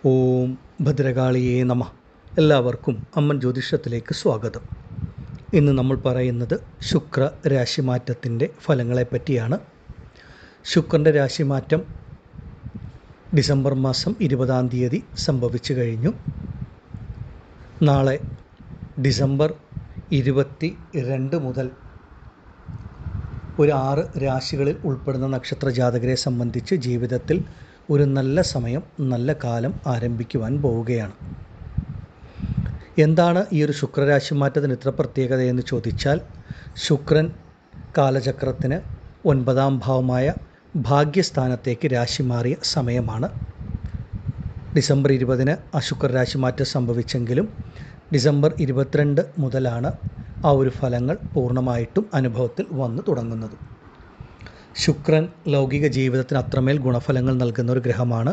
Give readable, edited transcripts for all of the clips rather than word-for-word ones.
ഓം ഭദ്രകാളിയേ നമഃ. എല്ലാവർക്കും അമ്മൻ ജ്യോതിഷത്തിലേക്ക് സ്വാഗതം. ഇന്ന് നമ്മൾ പറയുന്നത് ശുക്ര രാശിമാറ്റത്തിൻ്റെ ഫലങ്ങളെ പറ്റിയാണ്. ശുക്രൻ്റെ രാശിമാറ്റം ഡിസംബർ മാസം 20-ാം തീയതി സംഭവിച്ചു കഴിഞ്ഞു. നാളെ ഡിസംബർ 22 മുതൽ ഒരു 6 രാശികളിൽ ഉൾപ്പെടുന്ന നക്ഷത്ര ജാതകരെ സംബന്ധിച്ച് ജീവിതത്തിൽ ഒരു നല്ല സമയം, നല്ല കാലം ആരംഭിക്കുവാൻ പോവുകയാണ്. എന്താണ് ഈ ഒരു ശുക്രരാശി മാറ്റത്തിന് ഇത്ര പ്രത്യേകതയെന്ന് ചോദിച്ചാൽ, ശുക്രൻ കാലചക്രത്തിന് 9-ാം ഭാവമായ ഭാഗ്യസ്ഥാനത്തേക്ക് രാശി മാറിയ സമയമാണ്. ഡിസംബർ 20-ന് ആ ശുക്രരാശി മാറ്റം സംഭവിച്ചെങ്കിലും ഡിസംബർ 22 മുതലാണ് ആ ഒരു ഫലങ്ങൾ പൂർണ്ണമായിട്ടും അനുഭവത്തിൽ വന്നു തുടങ്ങുന്നത്. ശുക്രൻ ലൗകിക ജീവിതത്തിന് അത്രമേൽ ഗുണഫലങ്ങൾ നൽകുന്ന ഒരു ഗ്രഹമാണ്.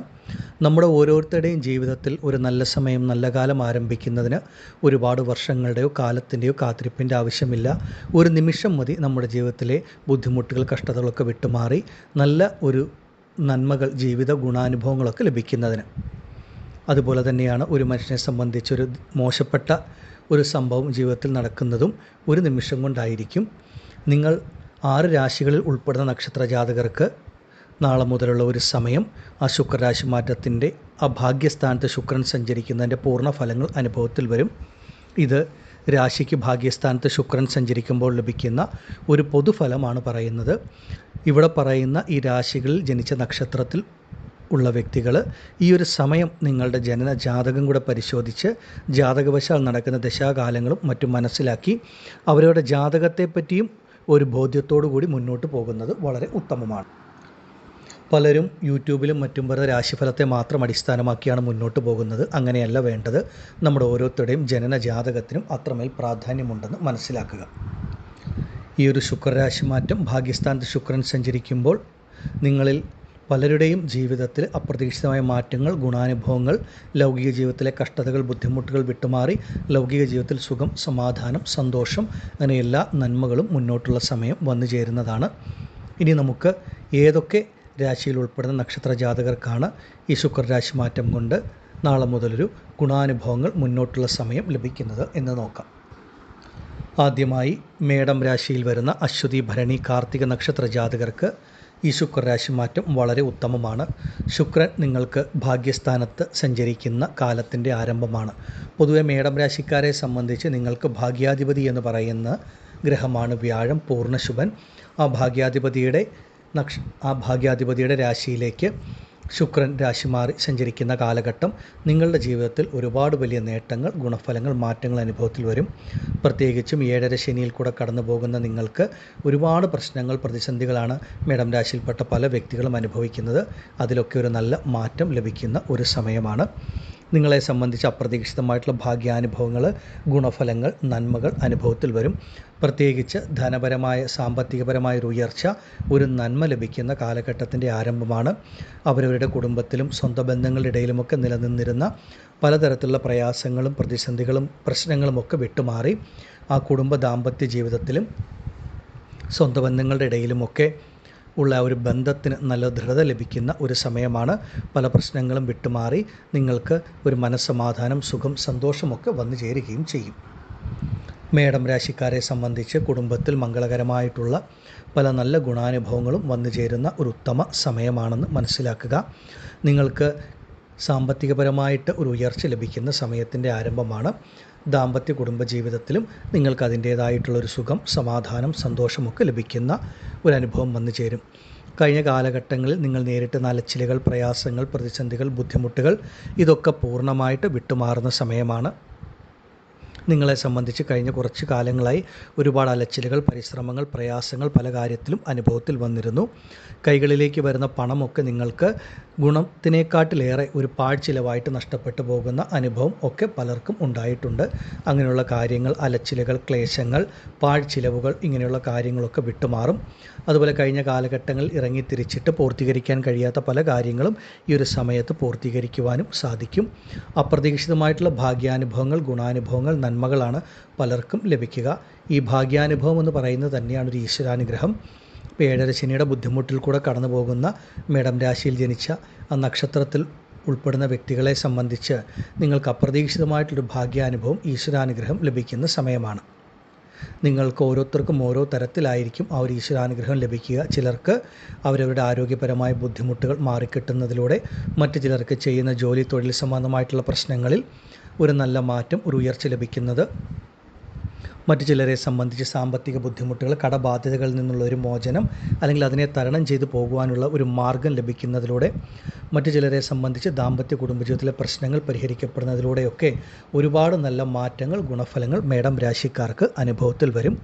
നമ്മുടെ ഓരോരുത്തരുടെയും ജീവിതത്തിൽ ഒരു നല്ല സമയം, നല്ല കാലം ആരംഭിക്കുന്നതിന് ഒരുപാട് വർഷങ്ങളുടെയോ കാലത്തിൻ്റെയോ കാത്തിരിപ്പിൻ്റെ ആവശ്യമില്ല. ഒരു നിമിഷം മതി നമ്മുടെ ജീവിതത്തിലെ ബുദ്ധിമുട്ടുകൾ, കഷ്ടതകളൊക്കെ വിട്ടുമാറി നല്ല ഒരു നന്മകൾ, ജീവിത ഗുണാനുഭവങ്ങളൊക്കെ ലഭിക്കുന്നതിന്. അതുപോലെ തന്നെയാണ് ഒരു മനുഷ്യനെ സംബന്ധിച്ചൊരു മോശപ്പെട്ട ഒരു സംഭവം ജീവിതത്തിൽ നടക്കുന്നതും ഒരു നിമിഷം കൊണ്ടായിരിക്കും. നിങ്ങൾ 6 രാശികളിൽ ഉൾപ്പെടുന്ന നക്ഷത്ര ജാതകർക്ക് നാളെ മുതലുള്ള ഒരു സമയം ആ ശുക്രരാശി മാറ്റത്തിൻ്റെ ആ ഭാഗ്യസ്ഥാനത്ത് ശുക്രൻ സഞ്ചരിക്കുന്നതിൻ്റെ പൂർണ്ണ ഫലങ്ങൾ അനുഭവത്തിൽ വരും. ഇത് രാശിക്ക് ഭാഗ്യസ്ഥാനത്ത് ശുക്രൻ സഞ്ചരിക്കുമ്പോൾ ലഭിക്കുന്ന ഒരു പൊതുഫലമാണ് പറയുന്നത്. ഇവിടെ പറയുന്ന ഈ രാശികളിൽ ജനിച്ച നക്ഷത്രത്തിൽ ഉള്ള വ്യക്തികൾ ഈ ഒരു സമയം നിങ്ങളുടെ ജനന ജാതകം കൂടെ പരിശോധിച്ച് ജാതകവശാൽ നടക്കുന്ന ദശാകാലങ്ങളും മറ്റും മനസ്സിലാക്കി അവരുടെ ജാതകത്തെപ്പറ്റിയും ഒരു ബോധ്യത്തോടു കൂടി മുന്നോട്ട് പോകുന്നത് വളരെ ഉത്തമമാണ്. പലരും യൂട്യൂബിലും മറ്റും വെറുതെ രാശിഫലത്തെ മാത്രം അടിസ്ഥാനമാക്കിയാണ് മുന്നോട്ട് പോകുന്നത്. അങ്ങനെയല്ല വേണ്ടത്. നമ്മുടെ ഓരോരുത്തരുടെയും ജനന ജാതകത്തിനും അത്രമേൽ പ്രാധാന്യമുണ്ടെന്ന് മനസ്സിലാക്കുക. ഈ ഒരു ശുക്രരാശി മാറ്റം ഭാഗ്യസ്ഥാനത്ത് ശുക്രൻ സഞ്ചരിക്കുമ്പോൾ നിങ്ങളിൽ പലരുടെയും ജീവിതത്തിൽ അപ്രതീക്ഷിതമായ മാറ്റങ്ങൾ, ഗുണാനുഭവങ്ങൾ, ലൗകിക ജീവിതത്തിലെ കഷ്ടതകൾ, ബുദ്ധിമുട്ടുകൾ വിട്ടുമാറി ലൗകിക ജീവിതത്തിൽ സുഖം, സമാധാനം, സന്തോഷം, അങ്ങനെ എല്ലാ നന്മകളും മുന്നോട്ടുള്ള സമയം വന്നു ചേരുന്നതാണ്. ഇനി നമുക്ക് ഏതൊക്കെ രാശിയിൽ ഉൾപ്പെടുന്ന നക്ഷത്ര ജാതകർക്കാണ് ഈ ശുക്രരാശി മാറ്റം കൊണ്ട് നാളെ മുതലൊരു ഗുണാനുഭവങ്ങൾ മുന്നോട്ടുള്ള സമയം ലഭിക്കുന്നത് എന്ന് നോക്കാം. ആദ്യമായി മേടം രാശിയിൽ വരുന്ന അശ്വതി, ഭരണി, കാർത്തിക നക്ഷത്ര ജാതകർക്ക് ഈ ശുക്രരാശി മാറ്റം വളരെ ഉത്തമമാണ്. ശുക്രൻ നിങ്ങൾക്ക് ഭാഗ്യസ്ഥാനത്ത് സഞ്ചരിക്കുന്ന കാലത്തിൻ്റെ ആരംഭമാണ്. പൊതുവെ മേടം രാശിക്കാരെ സംബന്ധിച്ച് നിങ്ങൾക്ക് ഭാഗ്യാധിപതി എന്ന് പറയുന്ന ഗ്രഹമാണ് വ്യാഴം, പൂർണ്ണശുഭൻ. ആ ഭാഗ്യാധിപതിയുടെ രാശിയിലേക്ക് ശുക്രൻ രാശി മാറി സഞ്ചരിക്കുന്ന കാലഘട്ടം നിങ്ങളുടെ ജീവിതത്തിൽ ഒരുപാട് വലിയ നേട്ടങ്ങൾ, ഗുണഫലങ്ങൾ, മാറ്റങ്ങൾ അനുഭവത്തിൽ വരും. പ്രത്യേകിച്ചും 7.5 ശനിയിൽ കൂടെ കടന്നു പോകുന്ന നിങ്ങൾക്ക് ഒരുപാട് പ്രശ്നങ്ങൾ, പ്രതിസന്ധികളാണ് മേടം രാശിയിൽപ്പെട്ട പല വ്യക്തികളും അനുഭവിക്കുന്നത്. അതിലൊക്കെ ഒരു നല്ല മാറ്റം ലഭിക്കുന്ന ഒരു സമയമാണ്. നിങ്ങളെ സംബന്ധിച്ച് അപ്രതീക്ഷിതമായിട്ടുള്ള ഭാഗ്യാനുഭവങ്ങൾ, ഗുണഫലങ്ങൾ, നന്മകൾ അനുഭവത്തിൽ വരും. പ്രത്യേകിച്ച് ധനപരമായ, സാമ്പത്തികപരമായ ഒരു ഉയർച്ച, ഒരു നന്മ ലഭിക്കുന്ന കാലഘട്ടത്തിൻ്റെ ആരംഭമാണ്. അവരവരുടെ കുടുംബത്തിലും സ്വന്തം ബന്ധങ്ങളുടെ ഇടയിലുമൊക്കെ നിലനിന്നിരുന്ന പലതരത്തിലുള്ള പ്രയാസങ്ങളും പ്രതിസന്ധികളും പ്രശ്നങ്ങളുമൊക്കെ വിട്ടുമാറി ആ കുടുംബ ദാമ്പത്യ ജീവിതത്തിലും സ്വന്തം ബന്ധങ്ങളുടെ ഇടയിലുമൊക്കെ ഉള്ള ഒരു ബന്ധത്തിന് നല്ല ദൃഢത ലഭിക്കുന്ന ഒരു സമയമാണ്. പല പ്രശ്നങ്ങളും വിട്ടുമാറി നിങ്ങൾക്ക് ഒരു മനസ്സമാധാനം, സുഖം, സന്തോഷമൊക്കെ വന്നു ചേരുകയും ചെയ്യും. മേടം രാശിക്കാരെ സംബന്ധിച്ച് കുടുംബത്തിൽ മംഗളകരമായിട്ടുള്ള പല നല്ല ഗുണാനുഭവങ്ങളും വന്നു ചേരുന്ന ഒരു ഉത്തമ സമയമാണെന്ന് മനസ്സിലാക്കുക. നിങ്ങൾക്ക് സാമ്പത്തികപരമായിട്ട് ഒരു ഉയർച്ച ലഭിക്കുന്ന സമയത്തിൻ്റെ ആരംഭമാണ്. ദാമ്പത്യ കുടുംബ ജീവിതത്തിലും നിങ്ങൾക്ക് അതിൻ്റേതായിട്ടുള്ളൊരു സുഖം, സമാധാനം, സന്തോഷമൊക്കെ ലഭിക്കുന്ന ഒരു അനുഭവം വന്നു ചേരും. കഴിഞ്ഞ കാലഘട്ടങ്ങളിൽ നിങ്ങൾ നേരിട്ട അലച്ചിലുകൾ, പ്രയാസങ്ങൾ, പ്രതിസന്ധികൾ, ബുദ്ധിമുട്ടുകൾ ഇതൊക്കെ പൂർണ്ണമായിട്ട് വിട്ടുമാറുന്ന സമയമാണ്. നിങ്ങളെ സംബന്ധിച്ച് കഴിഞ്ഞ കുറച്ച് കാലങ്ങളായി ഒരുപാട് അലച്ചിലുകൾ, പരിശ്രമങ്ങൾ, പ്രയാസങ്ങൾ പല കാര്യത്തിലും അനുഭവത്തിൽ വന്നിരുന്നു. കൈകളിലേക്ക് വരുന്ന പണമൊക്കെ നിങ്ങൾക്ക് ഗുണത്തിനേക്കാട്ടിലേറെ ഒരു പാഴ്ചിലവായിട്ട് നഷ്ടപ്പെട്ടു പോകുന്ന അനുഭവം ഒക്കെ പലർക്കും ഉണ്ടായിട്ടുണ്ട്. അങ്ങനെയുള്ള കാര്യങ്ങൾ, അലച്ചിലുകൾ, ക്ലേശങ്ങൾ, പാഴ്ചിലവുകൾ, ഇങ്ങനെയുള്ള കാര്യങ്ങളൊക്കെ വിട്ടുമാറും. അതുപോലെ കഴിഞ്ഞ കാലഘട്ടങ്ങളിൽ ഇറങ്ങിത്തിരിച്ചിട്ട് പൂർത്തീകരിക്കാൻ കഴിയാത്ത പല കാര്യങ്ങളും ഈ ഒരു സമയത്ത് പൂർത്തീകരിക്കുവാനും സാധിക്കും. അപ്രതീക്ഷിതമായിട്ടുള്ള ഭാഗ്യാനുഭവങ്ങൾ, ഗുണാനുഭവങ്ങൾ, നന്മകളാണ് പലർക്കും ലഭിക്കുക. ഈ ഭാഗ്യാനുഭവം എന്ന് പറയുന്നത് തന്നെയാണ് ഒരു ഈശ്വരാനുഗ്രഹം. 7.5 ശനിയുടെ ബുദ്ധിമുട്ടിൽ കൂടെ കടന്നു പോകുന്ന മേടം രാശിയിൽ ജനിച്ച ആ നക്ഷത്രത്തിൽ ഉൾപ്പെടുന്ന വ്യക്തികളെ സംബന്ധിച്ച് നിങ്ങൾക്ക് അപ്രതീക്ഷിതമായിട്ടൊരു ഭാഗ്യാനുഭവം, ഈശ്വരാനുഗ്രഹം ലഭിക്കുന്ന സമയമാണ്. നിങ്ങൾക്ക് ഓരോരുത്തർക്കും ഓരോ തരത്തിലായിരിക്കും ആ ഒരു ഈശ്വരാനുഗ്രഹം ലഭിക്കുക. ചിലർക്ക് അവരവരുടെ ആരോഗ്യപരമായ ബുദ്ധിമുട്ടുകൾ മാറിക്കിട്ടുന്നതിലൂടെ, മറ്റു ചിലർക്ക് ചെയ്യുന്ന ജോലി തൊഴിൽ സംബന്ധമായിട്ടുള്ള പ്രശ്നങ്ങളിൽ ഒരു നല്ല മാറ്റം, ഒരു ഉയർച്ച ലഭിക്കുന്നത്, മറ്റു ചിലരെ സംബന്ധിച്ച് സാമ്പത്തിക ബുദ്ധിമുട്ടുകൾ, കടബാധ്യതകളിൽ നിന്നുള്ള ഒരു മോചനം അല്ലെങ്കിൽ അതിനെ തരണം ചെയ്തു പോകുവാനുള്ള ഒരു മാർഗം ലഭിക്കുന്നതിലൂടെ, മറ്റു ചിലരെ സംബന്ധിച്ച് ദാമ്പത്യ കുടുംബജീവിതത്തിലെ പ്രശ്നങ്ങൾ പരിഹരിക്കപ്പെടുന്നതിലൂടെയൊക്കെ ഒരുപാട് നല്ല മാറ്റങ്ങൾ, ഗുണഫലങ്ങൾ മേടം രാശിക്കാർക്ക് അനുഭവത്തിൽ വരും.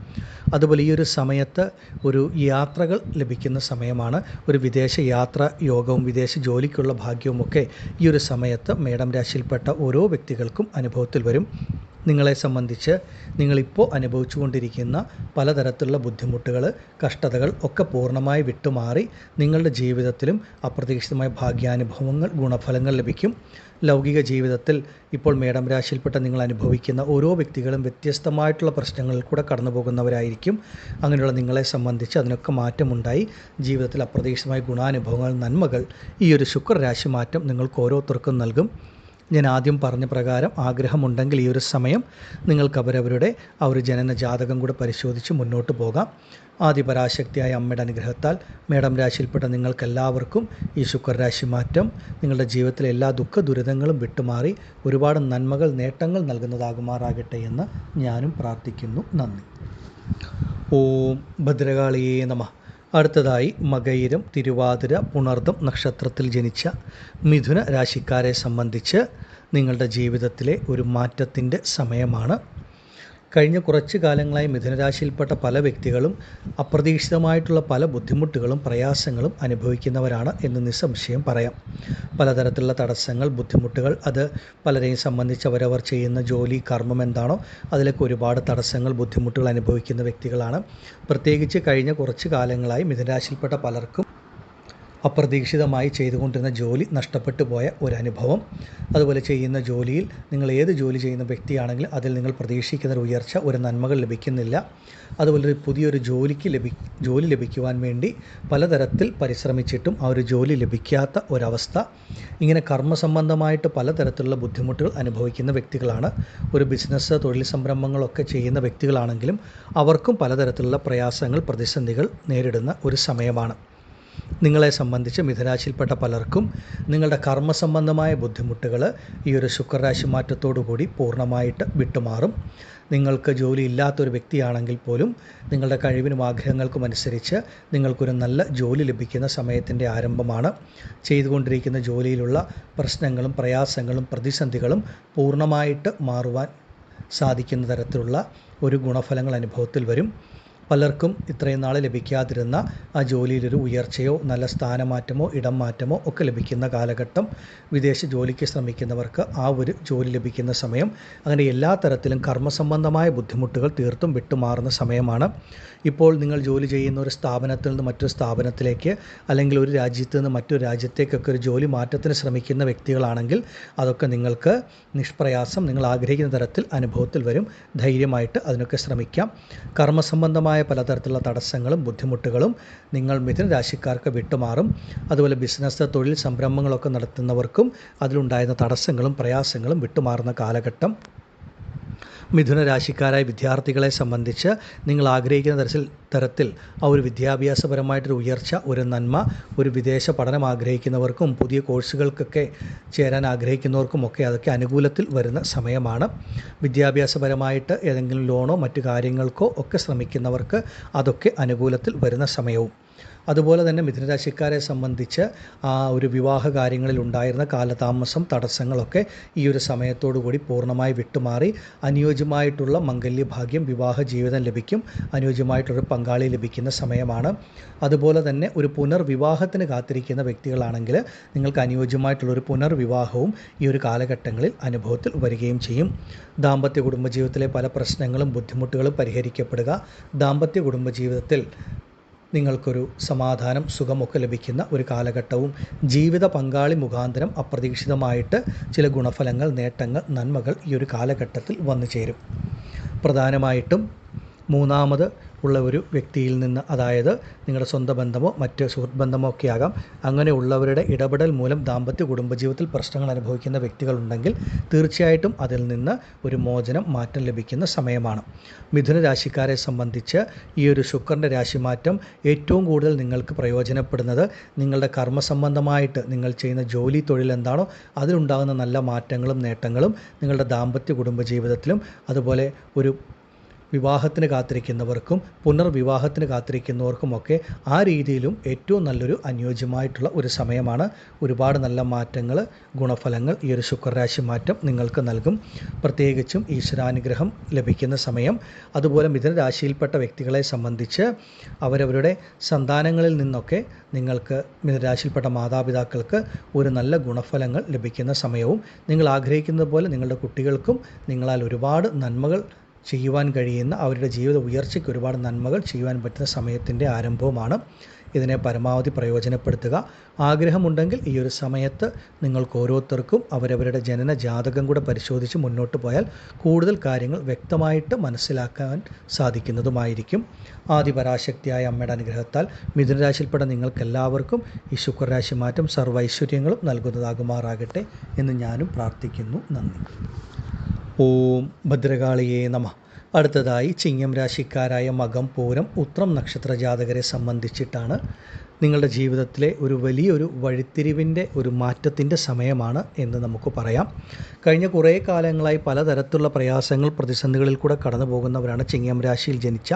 അതുപോലെ ഈ ഒരു സമയത്ത് ഒരു യാത്രകൾ ലഭിക്കുന്ന സമയമാണ്. ഒരു വിദേശ യാത്ര യോഗവും വിദേശ ജോലിക്കുള്ള ഭാഗ്യവുമൊക്കെ ഈ ഒരു സമയത്ത് മേടം രാശിയിൽപ്പെട്ട ഓരോ വ്യക്തികൾക്കും അനുഭവത്തിൽ വരും. നിങ്ങളെ സംബന്ധിച്ച് നിങ്ങളിപ്പോൾ അനുഭവിച്ചുകൊണ്ടിരിക്കുന്ന പലതരത്തിലുള്ള ബുദ്ധിമുട്ടുകൾ, കഷ്ടതകൾ ഒക്കെ പൂർണ്ണമായി വിട്ടുമാറി നിങ്ങളുടെ ജീവിതത്തിലും അപ്രതീക്ഷിതമായ ഭാഗ്യാനുഭവങ്ങൾ, ഗുണഫലങ്ങൾ ലഭിക്കും. ലൗകിക ജീവിതത്തിൽ ഇപ്പോൾ മേടം രാശിയിൽപ്പെട്ട നിങ്ങൾ അനുഭവിക്കുന്ന ഓരോ വ്യക്തികളും വ്യത്യസ്തമായിട്ടുള്ള പ്രശ്നങ്ങളിൽ കൂടെ കടന്നു പോകുന്നവരായിരിക്കും. അങ്ങനെയുള്ള നിങ്ങളെ സംബന്ധിച്ച് അതിനൊക്കെ മാറ്റമുണ്ടായി ജീവിതത്തിൽ അപ്രതീക്ഷിതമായ ഗുണാനുഭവങ്ങൾ, നന്മകൾ ഈ ഒരു ശുക്രരാശി മാറ്റം നിങ്ങൾക്ക് ഓരോരുത്തർക്കും നൽകും. ഞാൻ ആദ്യം പറഞ്ഞ പ്രകാരം ആഗ്രഹമുണ്ടെങ്കിൽ ഈ ഒരു സമയം നിങ്ങൾക്ക് അവരവരുടെ ആ ഒരു ജനന ജാതകം കൂടെ പരിശോധിച്ച് മുന്നോട്ട് പോകാം. ആദിപരാശക്തിയായ അമ്മയുടെ അനുഗ്രഹത്താൽ മേടം രാശിയിൽപ്പെട്ട നിങ്ങൾക്കെല്ലാവർക്കും ഈ ശുക്രരാശി മാറ്റം നിങ്ങളുടെ ജീവിതത്തിലെ എല്ലാ ദുഃഖ ദുരിതങ്ങളും വിട്ടുമാറി ഒരുപാട് നന്മകൾ, നേട്ടങ്ങൾ നൽകുന്നതാകുമാറാകട്ടെ എന്ന് ഞാനും പ്രാർത്ഥിക്കുന്നു. നന്ദി. ഓം ഭദ്രകാളിയേ നമഃ. അടുത്തതായി മകയിരം, തിരുവാതിര, പുണർദം നക്ഷത്രത്തിൽ ജനിച്ച മിഥുന രാശിക്കാരെ സംബന്ധിച്ച് നിങ്ങളുടെ ജീവിതത്തിലെ ഒരു മാറ്റത്തിൻ്റെ സമയമാണ്. കഴിഞ്ഞ കുറച്ച് കാലങ്ങളായി മിഥുനരാശിയിൽപ്പെട്ട പല വ്യക്തികളും അപ്രതീക്ഷിതമായിട്ടുള്ള പല ബുദ്ധിമുട്ടുകളും പ്രയാസങ്ങളും അനുഭവിക്കുന്നവരാണ് എന്ന് നിസ്സംശയം പറയാം. പലതരത്തിലുള്ള തടസ്സങ്ങൾ, ബുദ്ധിമുട്ടുകൾ, അത് പലരെയും സംബന്ധിച്ച് അവരവർ ചെയ്യുന്ന ജോലി, കർമ്മം എന്താണോ അതിലൊക്കെ ഒരുപാട് തടസ്സങ്ങൾ, ബുദ്ധിമുട്ടുകൾ അനുഭവിക്കുന്ന വ്യക്തികളാണ്. പ്രത്യേകിച്ച് കഴിഞ്ഞ കുറച്ച് കാലങ്ങളായി മിഥുനരാശിയിൽപ്പെട്ട പലർക്കും അപ്രതീക്ഷിതമായി ചെയ്തുകൊണ്ടിരുന്ന ജോലി നഷ്ടപ്പെട്ടു പോയ ഒരു അതുപോലെ ചെയ്യുന്ന ജോലിയിൽ നിങ്ങൾ ഏത് ജോലി ചെയ്യുന്ന വ്യക്തിയാണെങ്കിലും അതിൽ നിങ്ങൾ പ്രതീക്ഷിക്കുന്ന ഒരു ഉയർച്ച, ഒരു നന്മകൾ ലഭിക്കുന്നില്ല. അതുപോലെ പുതിയൊരു ജോലി ലഭിക്കുവാൻ വേണ്ടി പലതരത്തിൽ പരിശ്രമിച്ചിട്ടും ആ ഒരു ജോലി ലഭിക്കാത്ത ഒരവസ്ഥ. ഇങ്ങനെ കർമ്മസംബന്ധമായിട്ട് പലതരത്തിലുള്ള ബുദ്ധിമുട്ടുകൾ അനുഭവിക്കുന്ന വ്യക്തികളാണ്. ഒരു ബിസിനസ്, തൊഴിൽ സംരംഭങ്ങളൊക്കെ ചെയ്യുന്ന വ്യക്തികളാണെങ്കിലും അവർക്കും പലതരത്തിലുള്ള പ്രയാസങ്ങൾ, പ്രതിസന്ധികൾ നേരിടുന്ന ഒരു സമയമാണ്. നിങ്ങളെ സംബന്ധിച്ച് മിഥുനരാശിയിൽപ്പെട്ട പലർക്കും നിങ്ങളുടെ കർമ്മസംബന്ധമായ ബുദ്ധിമുട്ടുകൾ ഈ ഒരു ശുക്രരാശി മാറ്റത്തോടുകൂടി പൂർണ്ണമായിട്ട് വിട്ടുമാറും. നിങ്ങൾക്ക് ജോലി ഇല്ലാത്തൊരു വ്യക്തിയാണെങ്കിൽ പോലും നിങ്ങളുടെ കഴിവിനും ആഗ്രഹങ്ങൾക്കും അനുസരിച്ച് നിങ്ങൾക്കൊരു നല്ല ജോലി ലഭിക്കുന്ന സമയത്തിൻ്റെ ആരംഭമാണ്. ചെയ്തുകൊണ്ടിരിക്കുന്ന ജോലിയിലുള്ള പ്രശ്നങ്ങളും പ്രയാസങ്ങളും പ്രതിസന്ധികളും പൂർണ്ണമായിട്ട് മാറുവാൻ സാധിക്കുന്ന തരത്തിലുള്ള ഒരു ഗുണഫലങ്ങൾ അനുഭവത്തിൽ വരും. പലർക്കും ഇത്രയും നാൾ ലഭിക്കാതിരുന്ന ആ ജോലിയിലൊരു ഉയർച്ചയോ നല്ല സ്ഥാനമാറ്റമോ ഇടം മാറ്റമോ ഒക്കെ ലഭിക്കുന്ന കാലഘട്ടം, വിദേശ ജോലിക്ക് ശ്രമിക്കുന്നവർക്ക് ആ ഒരു ജോലി ലഭിക്കുന്ന സമയം, അങ്ങനെ എല്ലാ തരത്തിലും കർമ്മസംബന്ധമായ ബുദ്ധിമുട്ടുകൾ തീർത്തും വിട്ടുമാറുന്ന സമയമാണ്. ഇപ്പോൾ നിങ്ങൾ ജോലി ചെയ്യുന്ന ഒരു സ്ഥാപനത്തിൽ നിന്ന് മറ്റൊരു സ്ഥാപനത്തിലേക്ക്, അല്ലെങ്കിൽ ഒരു രാജ്യത്ത് നിന്ന് മറ്റൊരു രാജ്യത്തേക്കൊക്കെ ഒരു ജോലി മാറ്റത്തിന് ശ്രമിക്കുന്ന വ്യക്തികളാണെങ്കിൽ അതൊക്കെ നിങ്ങൾക്ക് നിഷ്പ്രയാസം നിങ്ങൾ ആഗ്രഹിക്കുന്ന തരത്തിൽ അനുഭവത്തിൽ വരും. ധൈര്യമായിട്ട് അതിനൊക്കെ ശ്രമിക്കാം. കർമ്മസംബന്ധമായ പലതരത്തിലുള്ള തടസ്സങ്ങളും ബുദ്ധിമുട്ടുകളും നിങ്ങൾ മിഥുന രാശിക്കാർക്ക് വിട്ടുമാറും. അതുപോലെ ബിസിനസ്, തൊഴിൽ സംരംഭങ്ങളൊക്കെ നടത്തുന്നവർക്കും അതിലുണ്ടായിരുന്ന തടസ്സങ്ങളും പ്രയാസങ്ങളും വിട്ടുമാറുന്ന കാലഘട്ടം. മിഥുന രാശിക്കാരായ വിദ്യാർത്ഥികളെ സംബന്ധിച്ച് നിങ്ങൾ ആഗ്രഹിക്കുന്ന തരത്തിൽ ആ ഒരു വിദ്യാഭ്യാസപരമായിട്ടൊരു ഉയർച്ച, ഒരു നന്മ, ഒരു വിദേശ പഠനം ആഗ്രഹിക്കുന്നവർക്കും പുതിയ കോഴ്സുകൾക്കൊക്കെ ചേരാൻ ആഗ്രഹിക്കുന്നവർക്കുമൊക്കെ അതൊക്കെ അനുകൂലത്തിൽ വരുന്ന സമയമാണ്. വിദ്യാഭ്യാസപരമായിട്ട് ഏതെങ്കിലും ലോണോ മറ്റു കാര്യങ്ങൾക്കോ ഒക്കെ ശ്രമിക്കുന്നവർക്ക് അതൊക്കെ അനുകൂലത്തിൽ വരുന്ന സമയവും. അതുപോലെ തന്നെ മിഥുനരാശിക്കാരെ സംബന്ധിച്ച് ആ ഒരു വിവാഹ കാര്യങ്ങളിൽ ഉണ്ടായിരുന്ന കാലതാമസം, തടസ്സങ്ങളൊക്കെ ഈ ഒരു സമയത്തോടു കൂടി പൂർണ്ണമായി വിട്ടുമാറി അനുയോജ്യമായിട്ടുള്ള മംഗല്യഭാഗ്യം, വിവാഹ ജീവിതം ലഭിക്കും. അനുയോജ്യമായിട്ടുള്ളൊരു പങ്കാളി ലഭിക്കുന്ന സമയമാണ്. അതുപോലെ തന്നെ ഒരു പുനർവിവാഹത്തിന് കാത്തിരിക്കുന്ന വ്യക്തികളാണെങ്കിൽ നിങ്ങൾക്ക് അനുയോജ്യമായിട്ടുള്ളൊരു പുനർവിവാഹവും ഈ ഒരു കാലഘട്ടങ്ങളിൽ അനുഭവത്തിൽ വരികയും ചെയ്യും. ദാമ്പത്യ കുടുംബജീവിതത്തിലെ പല പ്രശ്നങ്ങളും ബുദ്ധിമുട്ടുകളും പരിഹരിക്കപ്പെടുക, ദാമ്പത്യ കുടുംബജീവിതത്തിൽ നിങ്ങൾക്കൊരു സമാധാനം, സുഖമൊക്കെ ലഭിക്കുന്ന ഒരു കാലഘട്ടവും, ജീവിത പങ്കാളി മുഖാന്തരം അപ്രതീക്ഷിതമായിട്ട് ചില ഗുണഫലങ്ങൾ, നേട്ടങ്ങൾ, നന്മകൾ ഈ ഒരു കാലഘട്ടത്തിൽ വന്നു ചേരും. പ്രധാനമായിട്ടും മൂന്നാമത് ഉള്ള ഒരു വ്യക്തിയിൽ നിന്ന്, അതായത് നിങ്ങളുടെ സ്വന്തം ബന്ധമോ മറ്റ് സുഹൃത്ത് ബന്ധമോ ഒക്കെ ആകാം, അങ്ങനെയുള്ളവരുടെ ഇടപെടൽ മൂലം ദാമ്പത്യ കുടുംബജീവിതത്തിൽ പ്രശ്നങ്ങൾ അനുഭവിക്കുന്ന വ്യക്തികളുണ്ടെങ്കിൽ തീർച്ചയായിട്ടും അതിൽ നിന്ന് ഒരു മോചനം, മാറ്റം ലഭിക്കുന്ന സമയമാണ്. മിഥുന രാശിക്കാരെ സംബന്ധിച്ച് ഈ ഒരു ശുക്രൻ്റെ രാശിമാറ്റം ഏറ്റവും കൂടുതൽ നിങ്ങൾക്ക് പ്രയോജനപ്പെടുന്നത് നിങ്ങളുടെ കർമ്മസംബന്ധമായിട്ട് നിങ്ങൾ ചെയ്യുന്ന ജോലി, തൊഴിൽ എന്താണോ അതിലുണ്ടാകുന്ന നല്ല മാറ്റങ്ങളും നേട്ടങ്ങളും നിങ്ങളുടെ ദാമ്പത്യ കുടുംബജീവിതത്തിലും, അതുപോലെ ഒരു വിവാഹത്തിന് കാത്തിരിക്കുന്നവർക്കും പുനർവിവാഹത്തിന് കാത്തിരിക്കുന്നവർക്കുമൊക്കെ ആ രീതിയിലും ഏറ്റവും നല്ലൊരു അനുയോജ്യമായിട്ടുള്ള ഒരു സമയമാണ്. ഒരുപാട് നല്ല മാറ്റങ്ങൾ, ഗുണഫലങ്ങൾ ഈ ഒരു ശുക്രരാശി മാറ്റം നിങ്ങൾക്ക് നൽകും. പ്രത്യേകിച്ചും ഈശ്വരാനുഗ്രഹം ലഭിക്കുന്ന സമയം. അതുപോലെ മിഥുന രാശിയിൽപ്പെട്ട വ്യക്തികളെ സംബന്ധിച്ച് അവരവരുടെ സന്താനങ്ങളിൽ നിന്നൊക്കെ നിങ്ങൾക്ക്, മിഥുന രാശിയിൽപ്പെട്ട മാതാപിതാക്കൾക്ക് ഒരു നല്ല ഗുണഫലങ്ങൾ ലഭിക്കുന്ന സമയവും, നിങ്ങൾ ആഗ്രഹിക്കുന്നത് പോലെ നിങ്ങളുടെ കുട്ടികൾക്കും നിങ്ങളാൽ ഒരുപാട് നന്മകൾ ചെയ്യുവാൻ കഴിയുന്ന, അവരുടെ ജീവിത ഉയർച്ചയ്ക്ക് ഒരുപാട് നന്മകൾ ചെയ്യുവാൻ പറ്റുന്ന സമയത്തിൻ്റെ ആരംഭവുമാണ്. ഇതിനെ പരമാവധി പ്രയോജനപ്പെടുത്തുക. ആഗ്രഹമുണ്ടെങ്കിൽ ഈ ഒരു സമയത്ത് നിങ്ങൾക്ക് ഓരോരുത്തർക്കും അവരവരുടെ ജനന ജാതകം കൂടെ പരിശോധിച്ച് മുന്നോട്ട് പോയാൽ കൂടുതൽ കാര്യങ്ങൾ വ്യക്തമായിട്ട് മനസ്സിലാക്കാൻ സാധിക്കുന്നതുമായിരിക്കും. ആദിപരാശക്തിയായ അമ്മയുടെ അനുഗ്രഹത്താൽ മിഥുനരാശിയിൽപ്പെട്ട നിങ്ങൾക്കെല്ലാവർക്കും ഈ ശുക്രരാശി മാറ്റം സർവ്വൈശ്വര്യങ്ങളും നൽകുന്നതാകുമാറാകട്ടെ എന്ന് ഞാനും പ്രാർത്ഥിക്കുന്നു. നന്ദി. ഓം ഭദ്രകാളിയേ നമഃ. അടുത്തതായി ചിങ്ങം രാശിക്കാരായ മകം, പൂരം, ഉത്രം നക്ഷത്ര ജാതകരെ സംബന്ധിച്ചിട്ടാണ്. നിങ്ങളുടെ ജീവിതത്തിലെ ഒരു വലിയൊരു വഴിത്തിരിവിൻ്റെ, ഒരു മാറ്റത്തിൻ്റെ സമയമാണ് എന്ന് നമുക്ക് പറയാം. കഴിഞ്ഞ കുറേ കാലങ്ങളായി പലതരത്തിലുള്ള പ്രയാസങ്ങൾ, പ്രതിസന്ധികളിൽ കൂടെ കടന്നു പോകുന്നവരാണ് ചിങ്ങം രാശിയിൽ ജനിച്ച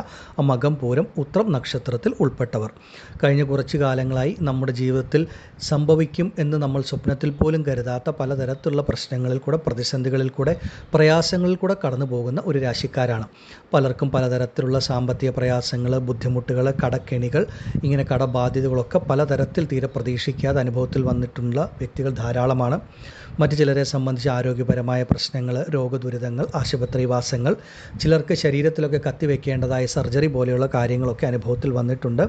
മകം, പൂരം, ഉത്രം നക്ഷത്രത്തിൽ ഉൾപ്പെട്ടവർ. കഴിഞ്ഞ കുറച്ച് കാലങ്ങളായി നമ്മുടെ ജീവിതത്തിൽ സംഭവിക്കും എന്ന് നമ്മൾ സ്വപ്നത്തിൽ പോലും കരുതാത്ത പലതരത്തിലുള്ള പ്രശ്നങ്ങളിൽ കൂടെ, പ്രതിസന്ധികളിൽ കൂടെ, പ്രയാസങ്ങളിൽ കൂടെ കടന്നു പോകുന്ന ഒരു രാശിക്കാരാണ്. പലർക്കും പലതരത്തിലുള്ള സാമ്പത്തിക പ്രയാസങ്ങൾ, ബുദ്ധിമുട്ടുകൾ, കടക്കെണികൾ, ഇങ്ങനെ കടബാധ്യതകളൊക്കെ പലതരത്തിൽ തീരെ പ്രതീക്ഷിക്കാതെ അനുഭവത്തിൽ വന്നിട്ടുള്ള വ്യക്തികൾ ധാരാളമാണ്. മറ്റു ചിലരെ സംബന്ധിച്ച് ആരോഗ്യപരമായ പ്രശ്നങ്ങൾ, രോഗദുരിതങ്ങൾ, ആശുപത്രിവാസങ്ങൾ, ചിലർക്ക് ശരീരത്തിലൊക്കെ കത്തിവെക്കേണ്ടതായ സർജറി പോലെയുള്ള കാര്യങ്ങളൊക്കെ അനുഭവത്തിൽ വന്നിട്ടുണ്ട്.